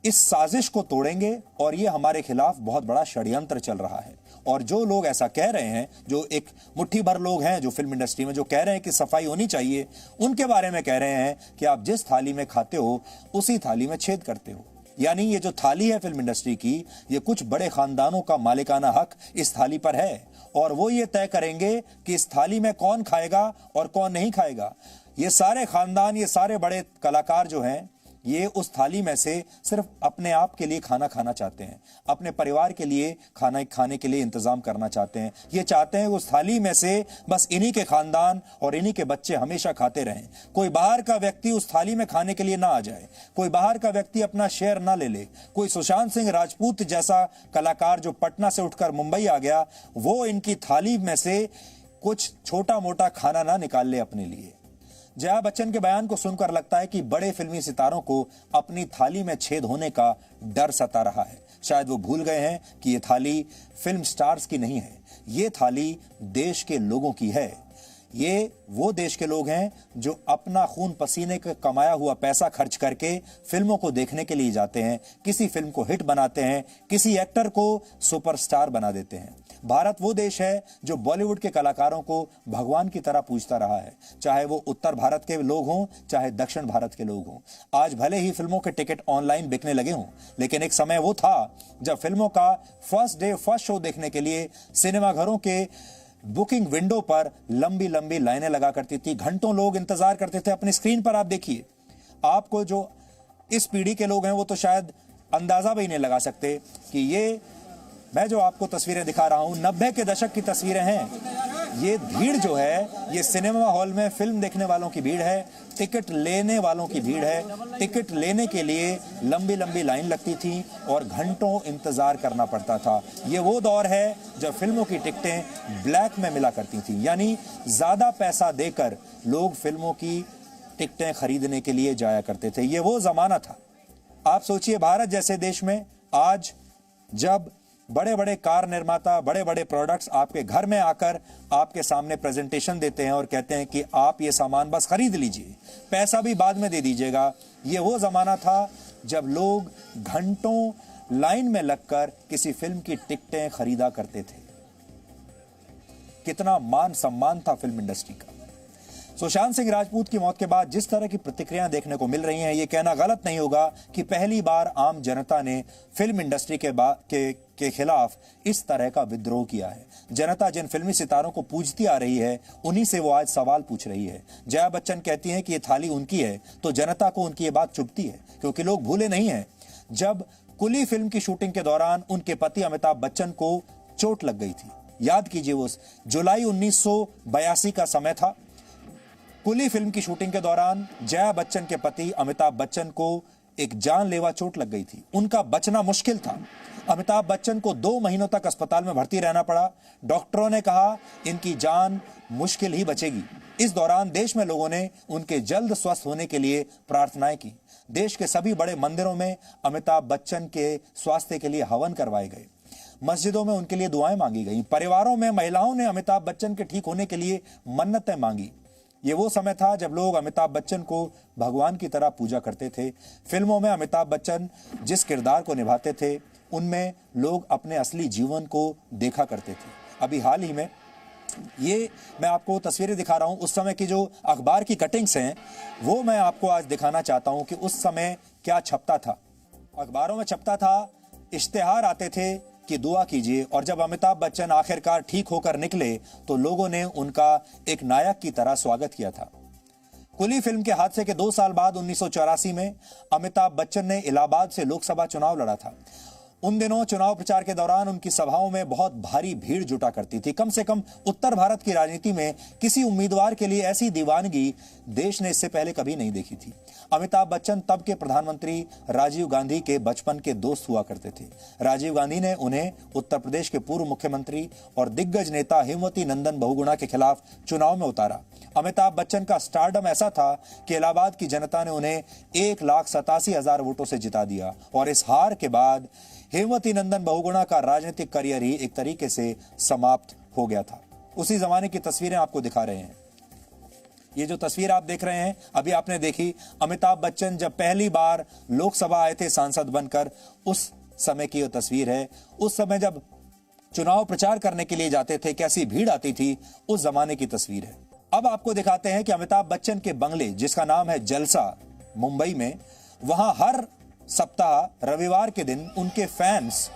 इस साजिश को तोड़ेंगे और ये हमारे खिलाफ बहुत बड़ा षड्यंत्र चल रहा है। और जो लोग ऐसा कह रहे हैं, जो एक मुट्ठी भर लोग हैं जो फिल्म इंडस्ट्री में जो कह रहे हैं कि सफाई होनी चाहिए, उनके बारे में कह रहे हैं कि आप जिस थाली में खाते हो उसी थाली में छेद करते हो। यानी ये जो थाली है फिल्म इंडस्ट्री की, ये कुछ बड़े खानदानों का मालिकाना हक इस थाली पर है और वो ये तय करेंगे कि इस थाली में कौन खाएगा और कौन नहीं खाएगा। ये सारे खानदान, ये सारे बड़े कलाकार जो हैं ये उस थाली में से सिर्फ अपने आप के लिए खाना खाना चाहते हैं, अपने परिवार के लिए खाना खाने के लिए इंतजाम करना चाहते हैं। ये चाहते हैं उस थाली में से बस इन्हीं के खानदान और इन्हीं के बच्चे हमेशा खाते रहें। कोई बाहर का व्यक्ति उस थाली में खाने के लिए ना आ जाए, कोई बाहर का व्यक्ति अपना शेयर ना ले ले। कोई सुशांत सिंह राजपूत जैसा कलाकार जो पटना से उठकर मुंबई आ गया, वो इनकी थाली में से कुछ छोटा मोटा खाना ना निकाल ले अपने लिए। जया बच्चन के बयान को सुनकर लगता है कि बड़े फिल्मी सितारों को अपनी थाली में छेद होने का डर सता रहा है। शायद वो भूल गए हैं कि ये थाली फिल्म स्टार्स की नहीं है, ये थाली देश के लोगों की है। ये वो देश के लोग हैं जो अपना खून पसीने का कमाया हुआ पैसा खर्च करके फिल्मों को देखने के लिए जाते हैं, किसी फिल्म को हिट बनाते हैं, किसी एक्टर को सुपरस्टार बना देते हैं। भारत वो देश है जो बॉलीवुड के कलाकारों को भगवान की तरह पूजता रहा है, चाहे वो उत्तर भारत के लोग हों चाहे दक्षिण भारत के लोग हों। आज भले ही फिल्मों के टिकट ऑनलाइन बिकने लगे हों, लेकिन एक समय वो था जब फिल्मों का फर्स्ट डे फर्स्ट शो देखने के लिए सिनेमाघरों के बुकिंग विंडो पर लंबी लंबी लाइनें लगा करती थी। घंटों लोग इंतजार करते थे अपनी स्क्रीन पर। आप देखिए, आपको जो इस पीढ़ी के लोग हैं वो तो शायद अंदाजा भी नहीं लगा सकते कि ये मैं जो आपको तस्वीरें दिखा रहा हूं 90 के दशक की तस्वीरें हैं। ये भीड़ जो है ये सिनेमा हॉल में फिल्म देखने वालों की भीड़ है, टिकट लेने वालों की भीड़ है। टिकट लेने के लिए लंबी लंबी लाइन लगती थी और घंटों इंतजार करना पड़ता था। ये वो दौर है जब फिल्मों की टिकटें ब्लैक में मिला करती थी, यानी ज्यादा पैसा देकर लोग फिल्मों की टिकटें खरीदने के लिए जाया करते थे। ये वो जमाना था। आप सोचिए, भारत जैसे देश में आज जब बड़े बड़े कार निर्माता बड़े बड़े प्रोडक्ट्स आपके घर में आकर आपके सामने प्रेजेंटेशन देते हैं और कहते हैं कि आप ये सामान बस खरीद लीजिए, पैसा भी बाद में दे दीजिएगा। ये वो जमाना था जब लोग घंटों लाइन में लगकर किसी फिल्म की टिकटें खरीदा करते थे। कितना मान सम्मान था फिल्म इंडस्ट्री का। सुशांत सिंह राजपूत की मौत के बाद जिस तरह की प्रतिक्रियाएं देखने को मिल रही हैं, ये कहना गलत नहीं होगा कि पहली बार आम जनता ने फिल्म इंडस्ट्री के खिलाफ इस तरह का विद्रोह किया है। जनता जिन फिल्मी सितारों को पूजती आ रही है, उन्हीं से वो आज सवाल पूछ रही है। जया बच्चन कहती हैं कि ये थाली उनकी है, तो जनता को उनकी ये बात चुभती है, क्योंकि लोग भूले नहीं हैं जब कुली फिल्म की शूटिंग के दौरान उनके पति अमिताभ बच्चन को चोट लग गई थी। याद कीजिए, वो जुलाई 1982 का समय था। कुली फिल्म की शूटिंग के दौरान जया बच्चन के पति अमिताभ बच्चन को एक जानलेवा चोट लग गई थी। उनका बचना मुश्किल था। अमिताभ बच्चन को 2 महीनों तक अस्पताल में भर्ती रहना पड़ा। डॉक्टरों ने कहा इनकी जान मुश्किल ही बचेगी। इस दौरान देश में लोगों ने उनके जल्द स्वस्थ होने के लिए प्रार्थनाएं की। देश के सभी बड़े मंदिरों में अमिताभ बच्चन के स्वास्थ्य के लिए हवन करवाए गए। मस्जिदों में उनके लिए दुआएं मांगी गई। परिवारों में महिलाओं ने अमिताभ बच्चन के ठीक होने के लिए मन्नतें मांगी। ये वो समय था जब लोग अमिताभ बच्चन को भगवान की तरह पूजा करते थे। फिल्मों में अमिताभ बच्चन जिस किरदार को निभाते थे, उनमें लोग अपने असली जीवन को देखा करते थे। अभी हाल ही में ये मैं आपको तस्वीरें दिखा रहा हूं, उस समय की जो अखबार की कटिंग्स हैं वो मैं आपको आज दिखाना चाहता हूं कि उस समय क्या छपता था। अखबारों में छपता था, इश्तिहार आते थे कि दुआ कीजिए, और जब अमिताभ बच्चन आखिरकार ठीक होकर निकले तो लोगों ने उनका एक नायक की तरह स्वागत किया था। कुली फिल्म के हादसे के 2 साल बाद 1984 में अमिताभ बच्चन ने इलाहाबाद से लोकसभा चुनाव लड़ा था। उन दिनों चुनाव प्रचार के दौरान उनकी सभाओं में बहुत भारी भीड़ जुटा करती थी। कम से कम उत्तर भारत की राजनीति में किसी उम्मीदवार के लिए ऐसी दीवानगी देश ने इससे पहले कभी नहीं देखी थी। अमिताभ बच्चन तब के प्रधानमंत्री राजीव गांधी के बचपन के दोस्त हुआ करते थे। राजीव गांधी ने उन्हें उत्तर प्रदेश के पूर्व मुख्यमंत्री और दिग्गज नेता हेमवती नंदन बहुगुणा के खिलाफ चुनाव में उतारा। अमिताभ बच्चन का स्टारडम ऐसा था कि इलाहाबाद की जनता ने उन्हें 1,87,000 वोटों से जिता दिया, और इस हार के बाद हेमवती नंदन बहुगुणा का राजनीतिक करियर ही एक तरीके से समाप्त हो गया था। उसी जमाने की तस्वीरें आपको दिखा रहे हैं। ये जो तस्वीर आप देख रहे हैं, अभी आपने देखी, अमिताभ बच्चन जब पहली बार लोकसभा आए थे सांसद बनकर, उस समय की ये तस्वीर है। उस समय जब चुनाव प्रचार करने के लिए जाते थे, कैसी भीड़ आती थी, उस जमाने की तस्वीर है। अब आपको दिखाते हैं कि अमिताभ बच्चन के बंगले, जिसका नाम है जलसा, मुंबई में, वहां हर सप्ताह रविवार के दिन उनके फैंस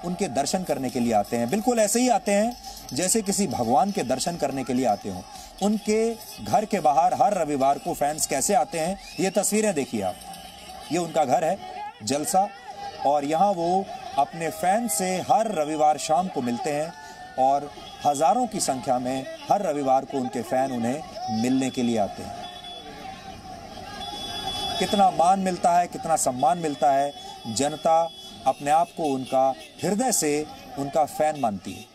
उनके दर्शन करने के लिए आते हैं। बिल्कुल ऐसे ही आते हैं जैसे किसी भगवान के दर्शन करने के लिए आते हों। उनके घर के बाहर हर रविवार को फैंस कैसे आते हैं, ये तस्वीरें देखिए आप। ये उनका घर है जलसा, और यहाँ वो अपने फैन से हर रविवार शाम को मिलते हैं और हजारों की संख्या में हर रविवार को उनके फैन उन्हें मिलने के लिए आते हैं। कितना मान मिलता है, कितना सम्मान मिलता है। जनता अपने आप को उनका हृदय से उनका फैन मानती है।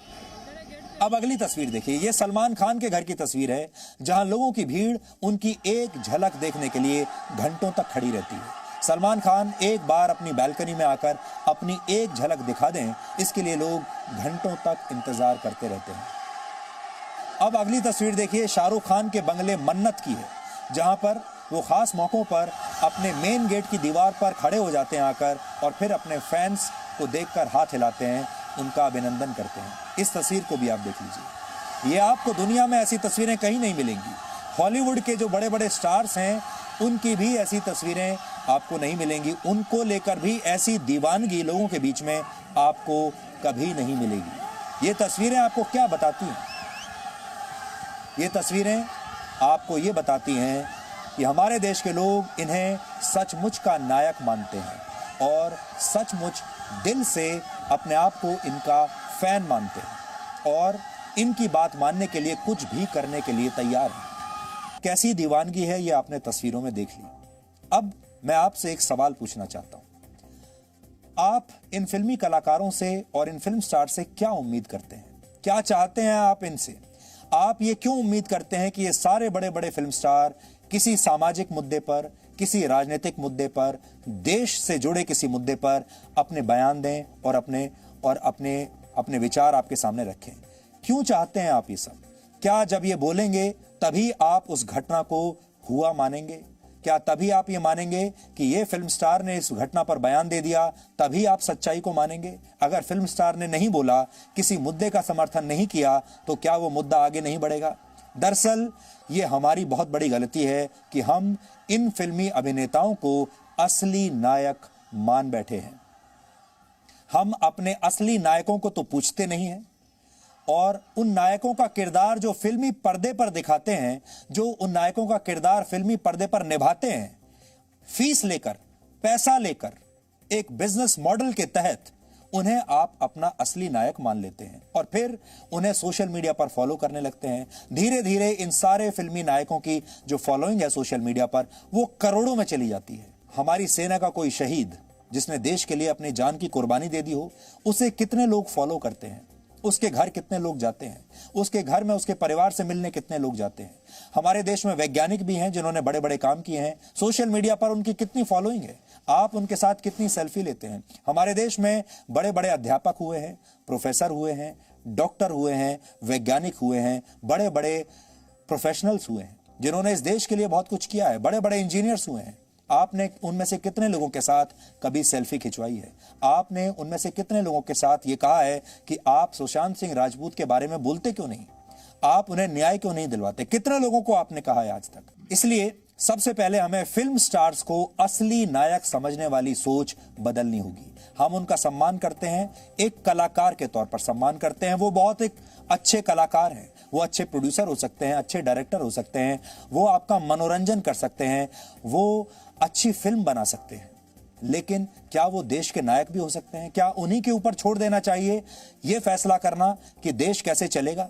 अब अगली तस्वीर देखिए, ये सलमान खान के घर की तस्वीर है, जहां लोगों की भीड़ उनकी एक झलक देखने के लिए घंटों तक खड़ी रहती है। सलमान खान एक बार अपनी बालकनी में आकर अपनी एक झलक दिखा दें, इसके लिए लोग घंटों तक इंतजार करते रहते हैं। अब अगली तस्वीर देखिए, शाहरुख खान के बंगले मन्नत की है, जहां पर वो खास मौकों पर अपने मेन गेट की दीवार पर खड़े हो जाते हैं आकर, और फिर अपने फैंस को देखकर हाथ हिलाते हैं, उनका अभिनंदन करते हैं। इस तस्वीर को भी आप देख लीजिए। ये आपको दुनिया में ऐसी तस्वीरें कहीं नहीं मिलेंगी। हॉलीवुड के जो बड़े बड़े स्टार्स हैं, उनकी भी ऐसी तस्वीरें आपको नहीं मिलेंगी। उनको लेकर भी ऐसी दीवानगी लोगों के बीच में आपको कभी नहीं मिलेगी। ये तस्वीरें आपको क्या बताती हैं? ये तस्वीरें आपको ये बताती हैं कि हमारे देश के लोग इन्हें सचमुच का नायक मानते हैं और सचमुच दिल से अपने आप को इनका फैन मानते हैं और इनकी बात मानने के लिए कुछ भी करने के लिए तैयार हैं। कैसी दीवानगी है ये आपने तस्वीरों में देख ली। अब मैं आपसे एक सवाल पूछना चाहता हूं। आप इन फिल्मी कलाकारों से और इन फिल्म स्टार से क्या उम्मीद करते हैं? क्या चाहते हैं आप इनसे? आप ये क्यों उम्मीद करते हैं कि ये सारे बड़े बड़े फिल्म स्टार किसी सामाजिक मुद्दे पर, किसी राजनीतिक मुद्दे पर, देश से जुड़े किसी मुद्दे पर अपने बयान दें और अपने विचार आपके सामने रखें? क्यों चाहते हैं आप ये सब? क्या जब ये बोलेंगे तभी आप उस घटना को हुआ मानेंगे? क्या तभी आप ये मानेंगे कि ये फिल्म स्टार ने इस घटना पर बयान दे दिया, तभी आप सच्चाई को मानेंगे? अगर फिल्म स्टार ने नहीं बोला, किसी मुद्दे का समर्थन नहीं किया, तो क्या वो मुद्दा आगे नहीं बढ़ेगा? दरअसल ये हमारी बहुत बड़ी गलती है कि हम इन फिल्मी अभिनेताओं को असली नायक मान बैठे हैं। हम अपने असली नायकों को तो पूछते नहीं हैं, और उन नायकों का किरदार जो फिल्मी पर्दे पर दिखाते हैं, जो उन नायकों का किरदार फिल्मी पर्दे पर निभाते हैं, फीस लेकर, पैसा लेकर, एक बिजनेस मॉडल के तहत उन्हें आप अपना असली नायक मान लेते हैं और फिर उन्हें सोशल मीडिया पर फॉलो करने लगते हैं। धीरे धीरे इन सारे फिल्मी नायकों की जो फॉलोइंग है सोशल मीडिया पर, वो करोड़ों में चली जाती है। हमारी सेना का कोई शहीद जिसने देश के लिए अपनी जान की कुर्बानी दे दी हो, उसे कितने लोग फॉलो करते हैं? उसके घर कितने लोग जाते हैं? उसके घर में उसके परिवार से मिलने कितने लोग जाते हैं? हमारे देश में वैज्ञानिक भी हैं जिन्होंने बड़े बड़े काम किए हैं। सोशल मीडिया पर उनकी कितनी फॉलोइंग है? आप उनके साथ कितनी सेल्फी लेते हैं? हमारे देश में बड़े बड़े अध्यापक हुए हैं, प्रोफेसर हुए हैं, डॉक्टर हुए हैं, वैज्ञानिक हुए हैं, बड़े बड़े प्रोफेशनल्स हुए हैं जिन्होंने इस देश के लिए बहुत कुछ किया है। बड़े बड़े इंजीनियर्स हुए हैं। आपने उनमें से कितने लोगों के साथ कभी सेल्फी खिंचवाई है? आपने उनमें से कितने लोगों के साथ ये कहा है कि आप सुशांत सिंह राजपूत के बारे में बोलते क्यों नहीं? आप उन्हें न्याय क्यों नहीं दिलवाते? कितने लोगों को आपने कहा है आज तक? इसलिए सबसे पहले हमें फिल्म स्टार्स को असली नायक समझने वाली सोच बदलनी होगी। हम उनका सम्मान करते हैं, एक कलाकार के तौर पर सम्मान करते हैं। वो बहुत एक अच्छे कलाकार हैं, वो अच्छे प्रोड्यूसर हो सकते हैं, अच्छे डायरेक्टर हो सकते हैं, वो आपका मनोरंजन कर सकते हैं, वो अच्छी फिल्म बना सकते हैं, लेकिन क्या वो देश के नायक भी हो सकते हैं? क्या उन्हीं के ऊपर छोड़ देना चाहिए ये फैसला करना कि देश कैसे चलेगा?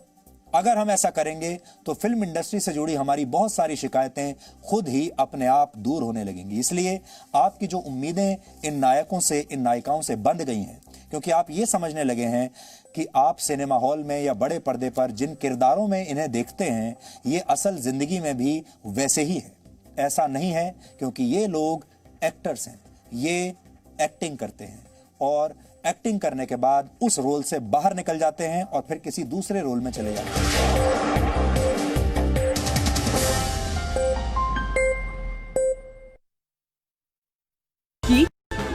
अगर हम ऐसा करेंगे तो फिल्म इंडस्ट्री से जुड़ी हमारी बहुत सारी शिकायतें खुद ही अपने आप दूर होने लगेंगी। इसलिए आपकी जो उम्मीदें इन नायकों से, इन नायिकाओं से बंध गई हैं, क्योंकि आप ये समझने लगे हैं कि आप सिनेमा हॉल में या बड़े पर्दे पर जिन किरदारों में इन्हें देखते हैं, ये असल जिंदगी में भी वैसे ही है। ऐसा नहीं है, क्योंकि ये लोग एक्टर्स हैं, ये एक्टिंग करते हैं और एक्टिंग करने के बाद उस रोल से बाहर निकल जाते हैं और फिर किसी दूसरे रोल में चले जाते हैं। की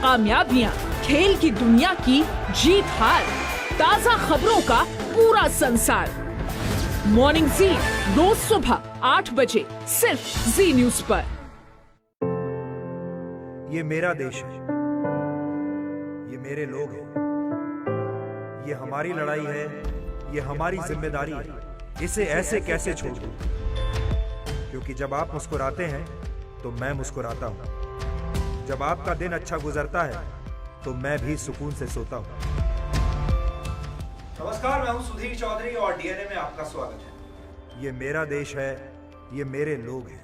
कामयाबियां, खेल की दुनिया की जीत हार, ताजा खबरों का पूरा संसार। मॉर्निंग जी रोज सुबह 8 बजे सिर्फ जी न्यूज पर। ये मेरा देश है, ये मेरे लोग हैं, ये हमारी लड़ाई है, ये हमारी जिम्मेदारी है। इसे ऐसे कैसे छोड़ दूं? क्योंकि जब आप मुस्कुराते हैं तो मैं मुस्कुराता हूं। जब आपका दिन अच्छा गुजरता है तो मैं भी सुकून से सोता हूं। नमस्कार, मैं हूं सुधीर चौधरी और डीएनए में आपका स्वागत है। ये मेरा देश है, ये मेरे लोग हैं।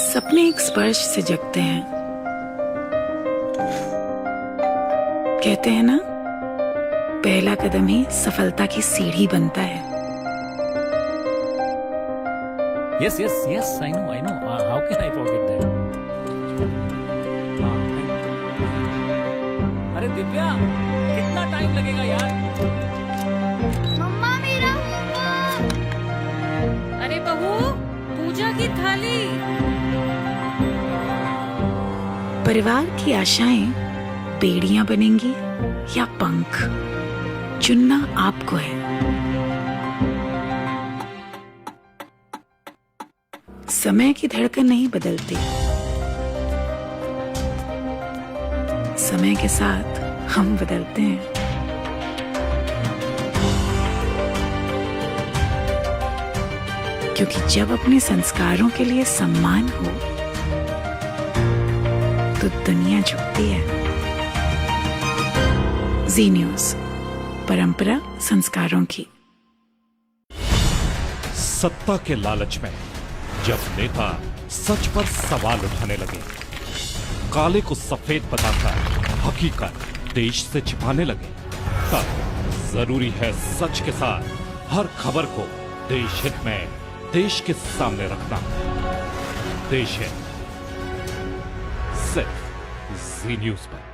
सपने एक स्पर्श से जगते हैं। कहते हैं ना, पहला कदम ही सफलता की सीढ़ी बनता है। Yes, I know. How can I forget that? अरे दिव्या, कितना टाइम लगेगा यार? मम्मा मेरा होमवर्क। अरे बहू, पूजा की थाली। परिवार की आशाएं बेड़ियां बनेंगी या पंख, चुनना आपको है। समय की धड़कन नहीं बदलती, समय के साथ हम बदलते हैं। क्योंकि जब अपने संस्कारों के लिए सम्मान हो तो दुनिया झुकती है। जी न्यूज़, परंपरा संस्कारों की। सत्ता के लालच में जब नेता सच पर सवाल उठाने लगे, काले को सफेद बताकर हकीकत देश से छिपाने लगे, तब जरूरी है सच के साथ हर खबर को देश हित में देश के सामने रखना। देश हित सिर्फ जी न्यूज़ पर।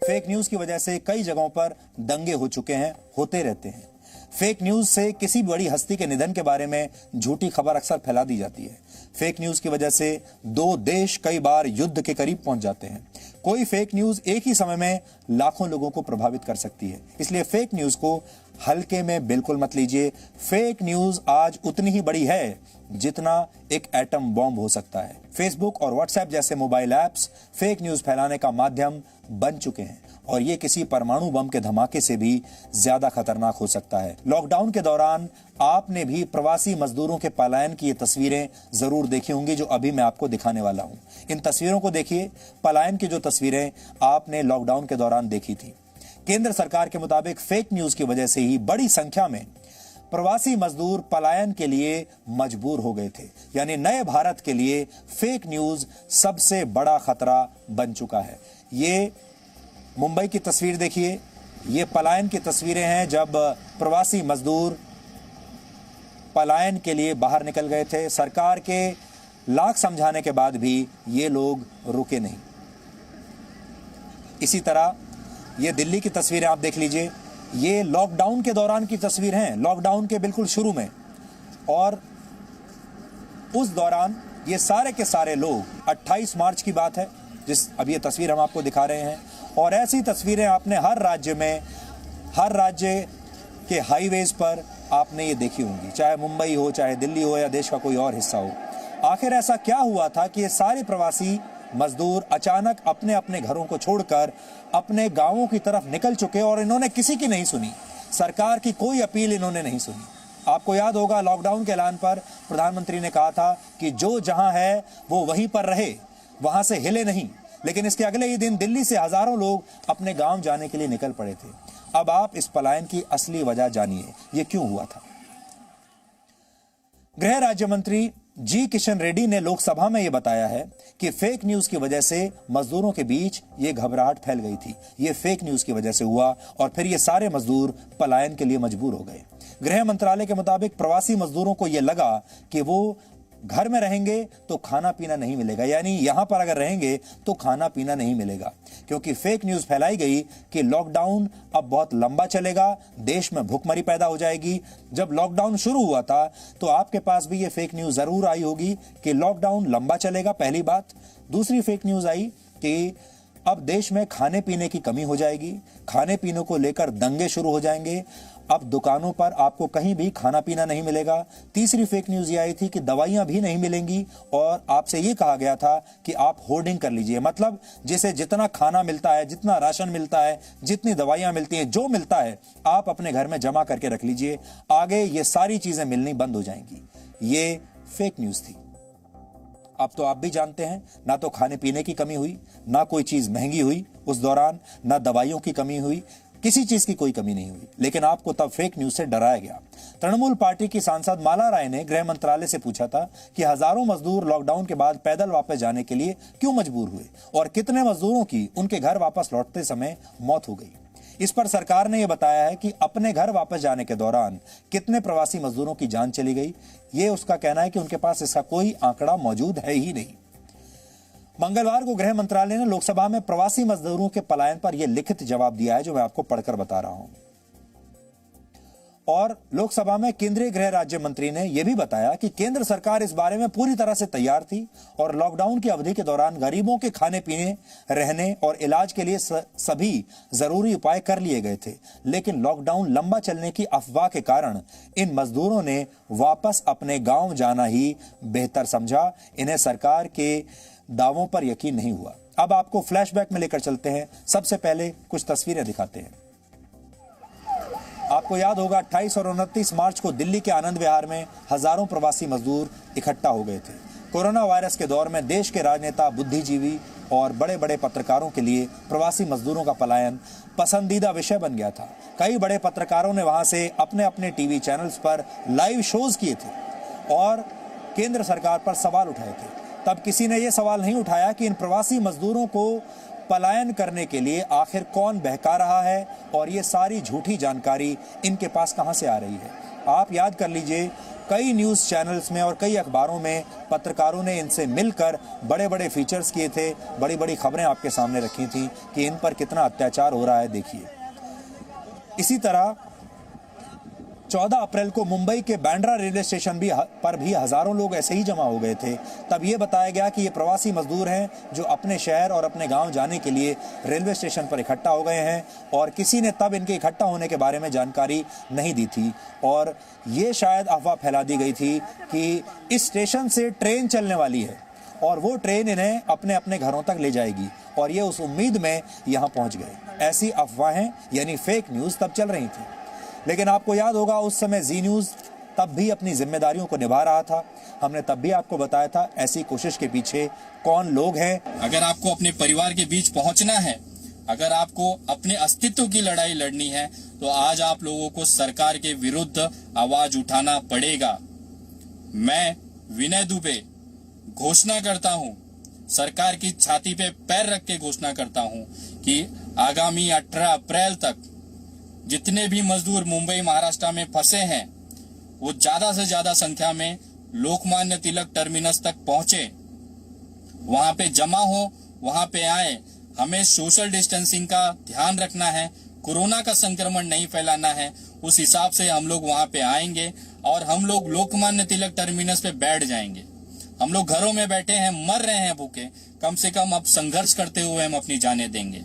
फेक न्यूज की वजह से कई जगहों पर दंगे हो चुके हैं, होते रहते हैं। फेक न्यूज से किसी बड़ी हस्ती के निधन के बारे में झूठी खबर अक्सर फैला दी जाती है। फेक न्यूज की वजह से दो देश कई बार युद्ध के करीब पहुंच जाते हैं। कोई फेक न्यूज एक ही समय में लाखों लोगों को प्रभावित कर सकती है, इसलिए फेक न्यूज को हल्के में बिल्कुल मत लीजिए। फेक न्यूज आज उतनी ही बड़ी है जितना एक एटम बॉम्ब हो सकता है। फेसबुक और व्हाट्सएप जैसे मोबाइल ऐप्स फेक न्यूज फैलाने का माध्यम बन चुके हैं और ये किसी परमाणु बम के धमाके से भी ज्यादा खतरनाक हो सकता है। लॉकडाउन के दौरान आपने भी प्रवासी मजदूरों के पलायन की ये तस्वीरें जरूर देखी होंगी जो अभी मैं आपको दिखाने वाला हूं। इन तस्वीरों को देखिए, पलायन की जो तस्वीरें आपने लॉकडाउन के दौरान देखी थी। केंद्र सरकार के मुताबिक फेक न्यूज की वजह से ही बड़ी संख्या में प्रवासी मजदूर पलायन के लिए मजबूर हो गए थे। यानी नए भारत के लिए फेक न्यूज सबसे बड़ा खतरा बन चुका है। ये मुंबई की तस्वीर देखिए, ये पलायन की तस्वीरें हैं जब प्रवासी मजदूर पलायन के लिए बाहर निकल गए थे। सरकार के लाख समझाने के बाद भी ये लोग रुके नहीं। इसी तरह ये दिल्ली की तस्वीरें आप देख लीजिए, ये लॉकडाउन के दौरान की तस्वीर हैं, लॉकडाउन के बिल्कुल शुरू में। और उस दौरान ये सारे के सारे लोग 28 मार्च की बात है जिस अब ये तस्वीर हम आपको दिखा रहे हैं। और ऐसी तस्वीरें आपने हर राज्य में, हर राज्य के हाईवेज पर आपने ये देखी होंगी, चाहे मुंबई हो, चाहे दिल्ली हो या देश का कोई और हिस्सा हो। आखिर ऐसा क्या हुआ था कि ये सारे प्रवासी मजदूर अचानक अपने अपने घरों को छोड़कर अपने गांवों की तरफ निकल चुके और इन्होंने किसी की नहीं सुनी, सरकार की कोई अपील इन्होंने नहीं सुनी। आपको याद होगा लॉकडाउन के ऐलान पर प्रधानमंत्री ने कहा था कि जो जहां है वो वहीं पर रहे, वहां से हिले नहीं। लेकिन इसके अगले ही दिन दिल्ली से हजारों लोग अपने गांव जाने के लिए निकल पड़े थे। अब आप इस पलायन की असली वजह जानिए, ये क्यों हुआ था। गृह राज्य मंत्री जी किशन रेड्डी ने लोकसभा में यह बताया है कि फेक न्यूज की वजह से मजदूरों के बीच ये घबराहट फैल गई थी। ये फेक न्यूज की वजह से हुआ और फिर ये सारे मजदूर पलायन के लिए मजबूर हो गए। गृह मंत्रालय के मुताबिक प्रवासी मजदूरों को यह लगा कि वो घर में रहेंगे तो खाना पीना नहीं मिलेगा, यानी यहां पर अगर रहेंगे तो खाना पीना नहीं मिलेगा, क्योंकि फेक न्यूज फैलाई गई कि लॉकडाउन अब बहुत लंबा चलेगा, देश में भूखमरी पैदा हो जाएगी। जब लॉकडाउन शुरू हुआ था तो आपके पास भी ये फेक न्यूज जरूर आई होगी कि लॉकडाउन लंबा चलेगा, पहली बात। दूसरी फेक न्यूज आई कि अब देश में खाने पीने की कमी हो जाएगी, खाने पीने को लेकर दंगे शुरू हो जाएंगे। अब दुकानों पर आपको कहीं भी खाना पीना नहीं मिलेगा। तीसरी फेक न्यूज ये आई थी कि दवाइयां भी नहीं मिलेंगी और आपसे ये कहा गया था कि आप होर्डिंग कर लीजिए, मतलब जैसे जितना खाना मिलता है, जितना राशन मिलता है, जितनी दवाइयां मिलती हैं, जो मिलता है आप अपने घर में जमा करके रख लीजिए, आगे ये सारी चीजें मिलनी बंद हो जाएंगी। ये फेक न्यूज थी। अब तो आप भी जानते हैं, ना तो खाने पीने की कमी हुई, ना कोई चीज महंगी हुई उस दौरान, ना दवाइयों की कमी हुई, किसी चीज की कोई कमी नहीं हुई, लेकिन आपको तब फेक न्यूज से डराया गया। तृणमूल पार्टी की सांसद माला राय ने गृह मंत्रालय से पूछा था कि हजारों मजदूर लॉकडाउन के बाद पैदल वापस जाने के लिए क्यों मजबूर हुए और कितने मजदूरों की उनके घर वापस लौटते समय मौत हो गई। इस पर सरकार ने यह बताया है कि अपने घर वापस जाने के दौरान कितने प्रवासी मजदूरों की जान चली गई। ये उसका कहना है कि उनके पास इसका कोई आंकड़ा मौजूद है ही नहीं। मंगलवार को गृह मंत्रालय ने लोकसभा में प्रवासी मजदूरों के पलायन पर यह लिखित जवाब दिया है, जो मैं आपको पढ़कर बता रहा हूं। और लोकसभा में केंद्रीय गृह राज्य मंत्री ने यह भी बताया कि केंद्र सरकार इस बारे में पूरी तरह से तैयार थी और लॉकडाउन की अवधि के दौरान गरीबों के खाने पीने, रहने और इलाज के लिए सभी जरूरी उपाय कर लिए गए थे, लेकिन लॉकडाउन लंबा चलने की अफवाह के कारण इन मजदूरों ने वापस अपने गांव जाना ही बेहतर समझा। इन्हें सरकार के दावों पर यकीन नहीं हुआ। अब आपको फ्लैशबैक में लेकर चलते हैं। सबसे पहले कुछ तस्वीरें दिखाते हैं। आपको याद होगा 28 और 29 मार्च को दिल्ली के आनंद विहार में हजारों प्रवासी मजदूर इकट्ठा हो गए थे। कोरोना वायरस के दौर में देश के राजनेता, बुद्धिजीवी और बड़े बड़े पत्रकारों के लिए प्रवासी मजदूरों का पलायन पसंदीदा विषय बन गया था। कई बड़े पत्रकारों ने वहां से अपने अपने टीवी चैनल्स पर लाइव शोज किए थे और केंद्र सरकार पर सवाल उठाए थे। तब किसी ने यह सवाल नहीं उठाया कि इन प्रवासी मजदूरों को पलायन करने के लिए आखिर कौन बहका रहा है और ये सारी झूठी जानकारी इनके पास कहां से आ रही है। आप याद कर लीजिए, कई न्यूज़ चैनल्स में और कई अखबारों में पत्रकारों ने इनसे मिलकर बड़े बड़े फीचर्स किए थे, बड़ी बड़ी खबरें आपके सामने रखी थी कि इन पर कितना अत्याचार हो रहा है, देखिए। इसी तरह 14 अप्रैल को मुंबई के बांद्रा रेलवे स्टेशन पर भी हजारों लोग ऐसे ही जमा हो गए थे। तब ये बताया गया कि ये प्रवासी मजदूर हैं जो अपने शहर और अपने गांव जाने के लिए रेलवे स्टेशन पर इकट्ठा हो गए हैं और किसी ने तब इनके इकट्ठा होने के बारे में जानकारी नहीं दी थी और ये शायद अफवाह फैला दी गई थी कि इस स्टेशन से ट्रेन चलने वाली है और वो ट्रेन इन्हें अपने अपने घरों तक ले जाएगी और ये उस उम्मीद में यहाँ पहुँच गए। ऐसी अफवाहें यानी फेक न्यूज़ तब चल रही थी। लेकिन आपको याद होगा उस समय जी न्यूज़ तब भी अपनी जिम्मेदारियों को निभा रहा था। हमने तब भी आपको बताया था ऐसी कोशिश के पीछे कौन लोग हैं। अगर आपको अपने परिवार के बीच पहुंचना है, अगर आपको अपने अस्तित्व की लड़ाई लड़नी है, तो आज आप लोगों को सरकार के विरुद्ध आवाज उठाना पड़ेगा। मैं विनय दुबे घोषणा करता हूं, सरकार की छाती पे पैर रख के घोषणा करता हूं कि आगामी 18 अप्रैल तक जितने भी मजदूर मुंबई महाराष्ट्र में फंसे हैं वो ज्यादा से ज्यादा संख्या में लोकमान्य तिलक टर्मिनस तक पहुंचे, वहां पे जमा हो, वहां पे आए। हमें सोशल डिस्टेंसिंग का ध्यान रखना है, कोरोना का संक्रमण नहीं फैलाना है। उस हिसाब से हम लोग वहां पे आएंगे और हम लोग लोकमान्य तिलक टर्मिनस पे बैठ जाएंगे। हम लोग घरों में बैठे हैं, मर रहे हैं भूखे, कम से कम अब संघर्ष करते हुए हम अपनी जानें देंगे।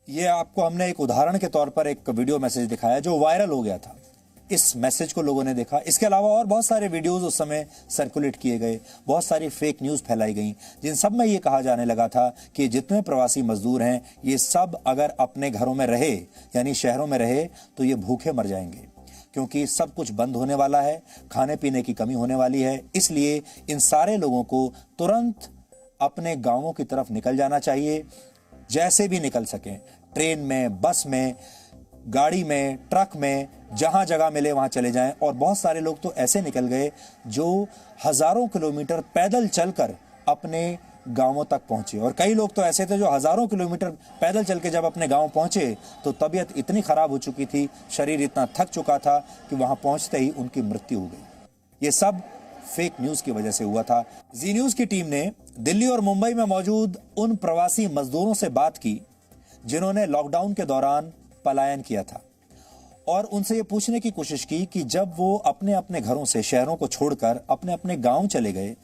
ये आपको हमने एक उदाहरण के तौर पर एक वीडियो मैसेज दिखाया जो वायरल हो गया था। इस मैसेज को लोगों ने देखा। इसके अलावा और बहुत सारे वीडियोस उस समय सर्कुलेट किए गए, बहुत सारी फेक न्यूज़ फैलाई गई, जिन सब में ये कहा जाने लगा था कि जितने प्रवासी मजदूर हैं ये सब अगर अपने घरों में रहे यानी शहरों में रहे तो ये भूखे मर जाएंगे, क्योंकि सब कुछ बंद होने वाला है, खाने पीने की कमी होने वाली है। इसलिए इन सारे लोगों को तुरंत अपने गाँवों की तरफ निकल जाना चाहिए, जैसे भी निकल सकें, ट्रेन में, बस में, गाड़ी में, ट्रक में, जहां जगह मिले वहां चले जाएं। और बहुत सारे लोग तो ऐसे निकल गए जो हजारों किलोमीटर पैदल चलकर अपने गांवों तक पहुंचे और कई लोग तो ऐसे थे जो हजारों किलोमीटर पैदल चल के जब अपने गांव पहुंचे तो तबीयत इतनी खराब हो चुकी थी, शरीर इतना थक चुका था कि वहां पहुंचते ही उनकी मृत्यु हो गई। ये सब फेक न्यूज की वजह से हुआ था। जी न्यूज की टीम ने दिल्ली और मुंबई में मौजूद उन प्रवासी मजदूरों से बात की जिन्होंने लॉकडाउन के दौरान पलायन किया था और उनसे ये पूछने की कोशिश की कि जब वो अपने अपने घरों से, शहरों को छोड़कर अपने अपने गांव चले गए,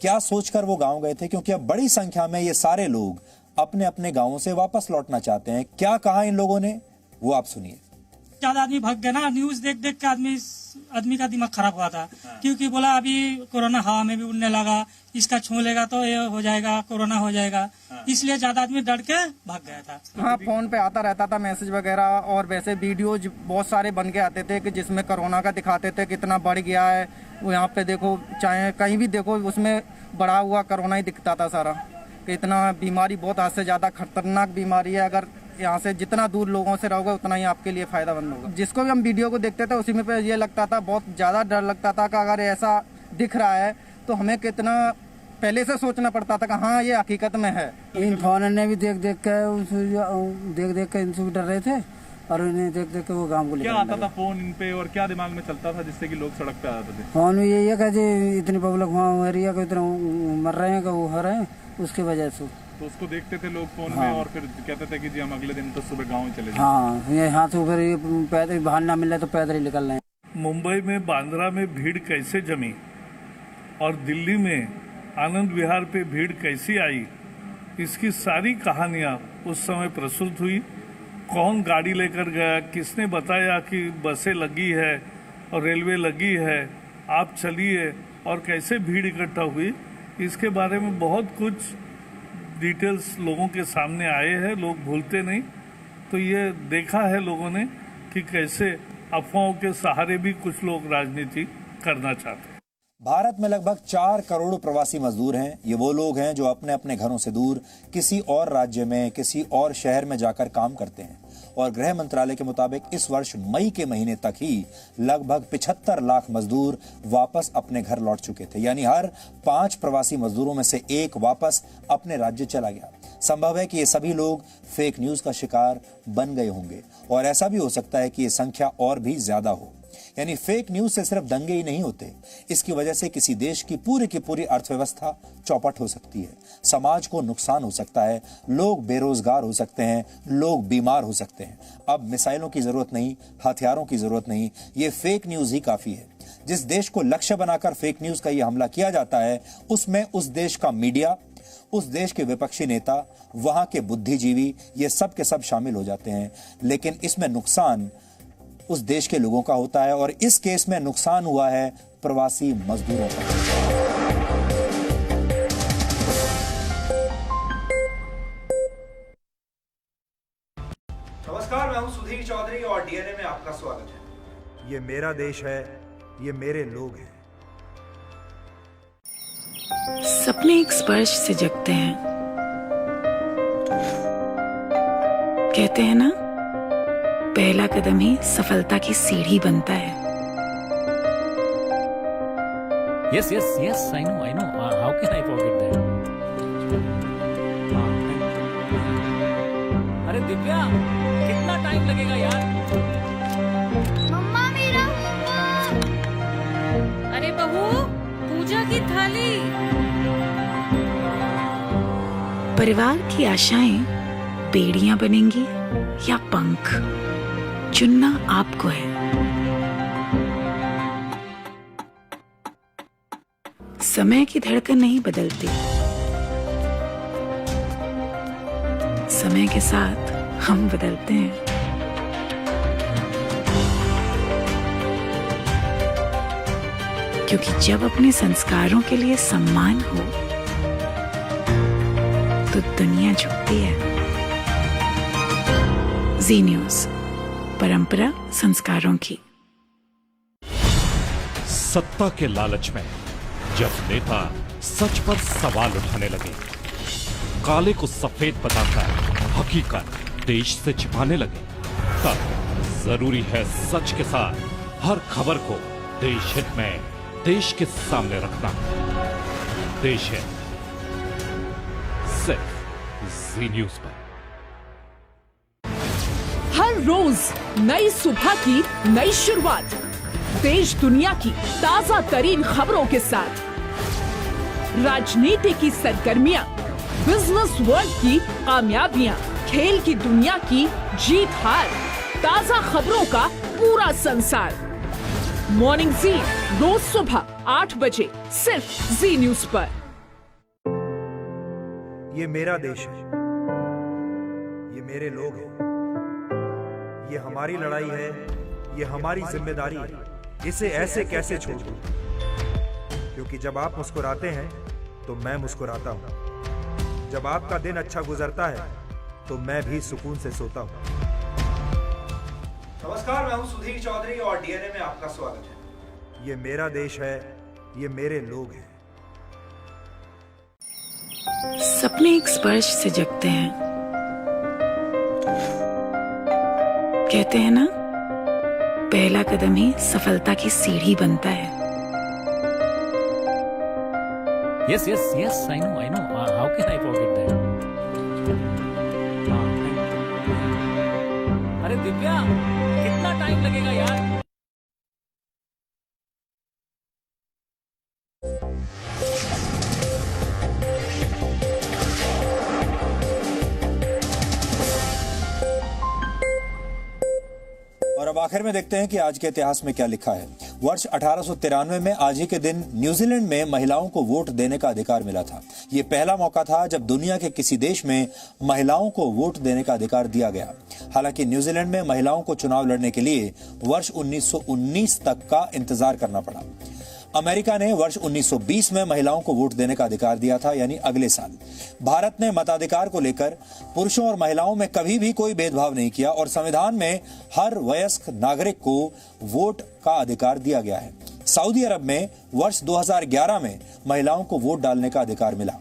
क्या सोचकर वो गांव गए थे, क्योंकि अब बड़ी संख्या में ये सारे लोग अपने अपने गांवों से वापस लौटना चाहते हैं। क्या कहा इन लोगों ने, वो आप सुनिए। ज्यादा आदमी भाग गया ना, न्यूज देख देख के आदमी का दिमाग खराब हुआ था, क्योंकि बोला अभी कोरोना हवा में भी उड़ने लगा, इसका छू लेगा तो ये हो जाएगा, कोरोना हो जाएगा, इसलिए ज्यादा आदमी डर के भाग गया था। हाँ, फोन पे आता रहता था मैसेज वगैरह, और वैसे वीडियोज बहुत सारे बन के आते थे कि जिसमें कोरोना का दिखाते थे कितना बढ़ गया है। वो यहाँ पे देखो, चाहे कहीं भी देखो, उसमें बढ़ा हुआ कोरोना ही दिखता था सारा, कि इतना बीमारी बहुत हद से ज्यादा खतरनाक बीमारी है। अगर यहाँ से जितना दूर लोगों से रहोगे उतना ही आपके लिए फायदामंद होगा। जिसको भी हम वीडियो को देखते थे उसी में पे ये लगता था, बहुत ज्यादा डर लगता था कि अगर ऐसा दिख रहा है तो हमें कितना पहले से सोचना पड़ता था कि हाँ ये हकीकत में है। इन फोन ने भी देख देख के इनसे भी डर रहे थे, और इन्हें देख देख के वो गाँव को क्या आता था फोन इन पे, और क्या दिमाग में चलता था जिससे कि लोग सड़क पे आ जाते थे? फोन में यही है कि इतनी पब्लिक वहाँ एरिया को इतना मर रहे हैं कि वो हो रहे हैं, उसकी वजह से तो उसको देखते थे लोग फोन में, और फिर कहते थे कि जी हम अगले दिन तो सुबह गाँव चले जाएं। हाँ, ये यहाँ से फिर पैदल बाहर ना मिले तो पैदल ही निकल रहे हैं। मुंबई में बांद्रा में भीड़ कैसे जमी और दिल्ली में आनंद विहार पे भीड़ कैसी आई, इसकी सारी कहानियां उस समय प्रस्तुत हुई। कौन गाड़ी लेकर गया, किसने बताया कि बसें लगी है और रेलवे लगी है, आप चलिए, और कैसे भीड़ इकट्ठा हुई, इसके बारे में बहुत कुछ डिटेल्स लोगों के सामने आए हैं। लोग भूलते नहीं, तो ये देखा है लोगों ने कि कैसे अफवाहों के सहारे भी कुछ लोग राजनीति करना चाहते हैं। भारत में लगभग 4 करोड़ प्रवासी मजदूर हैं। ये वो लोग हैं जो अपने अपने घरों से दूर किसी और राज्य में, किसी और शहर में जाकर काम करते हैं। और गृह मंत्रालय के मुताबिक इस वर्ष मई के महीने तक ही लगभग 75 लाख मजदूर वापस अपने घर लौट चुके थे। यानी हर 5 प्रवासी मजदूरों में से 1 वापस अपने राज्य चला गया। संभव है कि ये सभी लोग फेक न्यूज का शिकार बन गए होंगे, और ऐसा भी हो सकता है कि ये संख्या और भी ज्यादा हो। यानी फेक न्यूज से सिर्फ दंगे ही नहीं होते, इसकी वजह से किसी देश की पूरी अर्थव्यवस्था चौपट हो सकती है, समाज को नुकसान हो सकता है, लोग बेरोजगार हो सकते हैं, लोग बीमार हो सकते हैं। अब मिसाइलों की जरूरत नहीं, हथियारों की जरूरत नहीं, ये फेक न्यूज ही काफी है। जिस देश को लक्ष्य बनाकर फेक न्यूज का ये हमला किया जाता है, उसमें उस देश का मीडिया, उस देश के विपक्षी नेता, वहां के बुद्धिजीवी, ये सब के सब शामिल हो जाते हैं। लेकिन इसमें नुकसान उस देश के लोगों का होता है, और इस केस में नुकसान हुआ है प्रवासी मजदूरों का। नमस्कार, मैं हूं सुधीर चौधरी और डीएनए में आपका स्वागत है। ये मेरा देश है, ये मेरे लोग हैं। सपने एक स्पर्श से जगते हैं। कहते हैं ना, पहला कदम ही सफलता की सीढ़ी बनता है। Yes, I know. How can I forget that? अरे दिव्या, कितना टाइम लगेगा यार? मम्मा मेरा होमवर्क। अरे बहू, पूजा की थाली। परिवार की आशाएं बेड़ियां बनेंगी या पंख, चुनना आपको है। समय की धड़कन नहीं बदलती, समय के साथ हम बदलते हैं। क्योंकि जब अपने संस्कारों के लिए सम्मान हो तो दुनिया झुकती है। जी न्यूज़, परंपरा संस्कारों की। सत्ता के लालच में जब नेता सच पर सवाल उठाने लगे, काले को सफेद बताकर हकीकत देश से छिपाने लगे, तब जरूरी है सच के साथ हर खबर को देश हित में देश के सामने रखना। देश है सिर्फ जी न्यूज़ पर। हर रोज नई सुबह की नई शुरुआत, देश दुनिया की ताजा तरीन खबरों के साथ, राजनीति की सरगर्मियां, बिजनेस वर्ल्ड की कामयाबियां, खेल की दुनिया की जीत हार, ताजा खबरों का पूरा संसार। मॉर्निंग जी, रोज सुबह 8 बजे सिर्फ जी न्यूज़ पर। ये मेरा देश है, मेरे लोग हैं। ये हमारी लड़ाई है, ये हमारी जिम्मेदारी है। इसे ऐसे कैसे छोड़ दूं? क्योंकि जब आप मुस्कुराते हैं तो मैं मुस्कुराता हूं। जब आपका दिन अच्छा गुजरता है तो मैं भी सुकून से सोता हूं। नमस्कार, मैं हूं सुधीर चौधरी और डीएनए में आपका स्वागत है। ये मेरा देश है, ये मेरे लोग हैं। सपने एक स्पर्श से जगते हैं। कहते हैं ना, पहला कदम ही सफलता की सीढ़ी बनता है। Yes, I know. How can I forget that? अरे दिव्या, कितना टाइम लगेगा यार? और अब आखिर में देखते हैं कि आज के इतिहास में क्या लिखा है। वर्ष 1893 में आज ही के दिन न्यूजीलैंड में महिलाओं को वोट देने का अधिकार मिला था। ये पहला मौका था जब दुनिया के किसी देश में महिलाओं को वोट देने का अधिकार दिया गया। हालांकि न्यूजीलैंड में महिलाओं को चुनाव लड़ने के लिए वर्ष 1919 तक का इंतजार करना पड़ा। अमेरिका ने वर्ष 1920 में महिलाओं को वोट देने का अधिकार दिया था, यानी अगले साल। भारत ने मताधिकार को लेकर पुरुषों और महिलाओं में कभी भी कोई भेदभाव नहीं किया और संविधान में हर वयस्क नागरिक को वोट का अधिकार दिया गया है। सऊदी अरब में वर्ष 2011 में महिलाओं को वोट डालने का अधिकार मिला।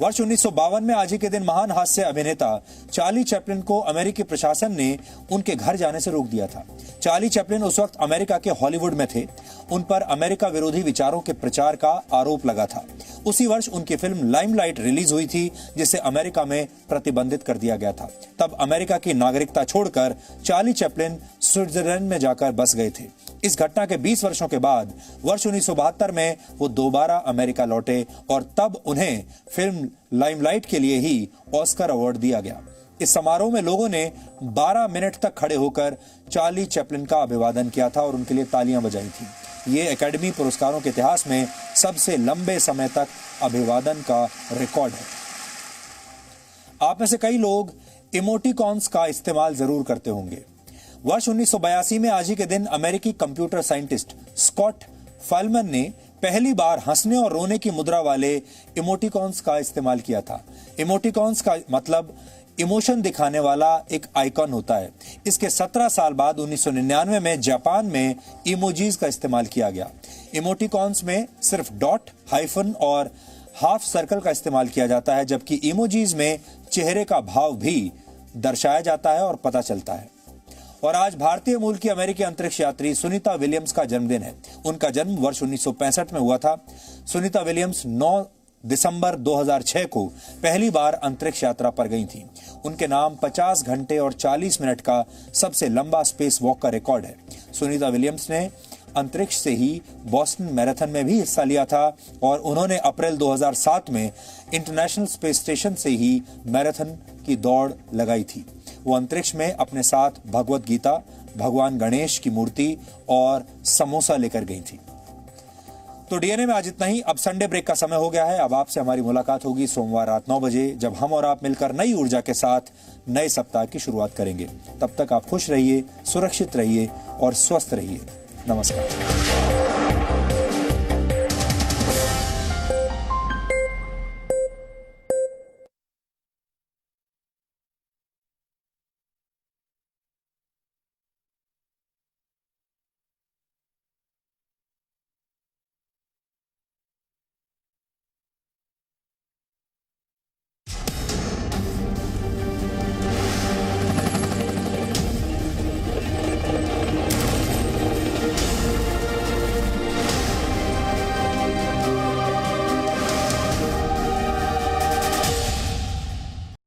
वर्ष 1952 में आज ही के दिन महान हास्य अभिनेता चार्ली चैपलिन को अमेरिकी प्रशासन ने उनके घर जाने से रोक दिया था। चार्ली चैपलिन उस वक्त अमेरिका के हॉलीवुड में थे। उन पर अमेरिका विरोधी विचारों के प्रचार का आरोप लगा था। उसी वर्ष उनकी फिल्म लाइमलाइट रिलीज हुई थी, जिसे अमेरिका में प्रतिबंधित कर दिया गया था। तब अमेरिका की नागरिकता छोड़कर चार्ली चैपलिन स्विट्जरलैंड में जाकर बस गए थे। इस घटना के 20 वर्षों के बाद वर्ष 1972 में वो दोबारा अमेरिका लौटे और तब उन्हें फिल्म लाइमलाइट के लिए ही ऑस्कर अवार्ड दिया गया। इस समारोह में लोगों ने 12 मिनट तक खड़े होकर चार्ली चैपलिन का अभिवादन किया था और उनके लिए तालियां बजाई थी। ये एकेडमी पुरस्कारों के इतिहास में सबसे लंबे समय तक अभिवादन का रिकॉर्ड है। आप में से कई लोग इमोटिकॉन्स का इस्तेमाल जरूर करते होंगे। वर्ष 1982 में आज ही के दिन अमेरिकी कंप्यूटर साइंटिस्ट स्कॉट फालमन ने पहली बार हंसने और रोने की मुद्रा वाले इमोटिकॉन्स का इस्तेमाल किया था। इमोटिकॉन्स का मतलब इमोशन दिखाने वाला एक आइकॉन होता है। इसके 17 साल बाद 1999 में जापान में इमोजीज का इस्तेमाल किया गया। इमोटिकॉन्स में सिर्फ डॉट, हाइफन और हाफ सर्कल का इस्तेमाल किया जाता है, जबकि इमोजीज में चेहरे का भाव भी दर्शाया जाता है और पता चलता है। और आज भारतीय मूल की अमेरिकी अंतरिक्ष यात्री सुनीता विलियम्स का जन्मदिन है। उनका जन्म वर्ष 1965 में हुआ था। सुनीता विलियम्स 9 दिसंबर 2006 को पहली बार अंतरिक्ष यात्रा पर गई थी। उनके नाम 50 घंटे और 40 मिनट का सबसे लंबा स्पेस वॉक का रिकॉर्ड है। सुनीता विलियम्स ने अंतरिक्ष से ही बोस्टन मैराथन में भी हिस्सा लिया था और उन्होंने अप्रैल 2007 में इंटरनेशनल स्पेस स्टेशन से ही मैराथन की दौड़ लगाई थी। वो अंतरिक्ष में अपने साथ भगवत गीता, भगवान गणेश की मूर्ति और समोसा लेकर गई थी। तो डीएनए में आज इतना ही। अब संडे ब्रेक का समय हो गया है। अब आपसे हमारी मुलाकात होगी सोमवार रात 9 बजे, जब हम और आप मिलकर नई ऊर्जा के साथ नए सप्ताह की शुरुआत करेंगे। तब तक आप खुश रहिए, सुरक्षित रहिए और स्वस्थ रहिए। नमस्कार।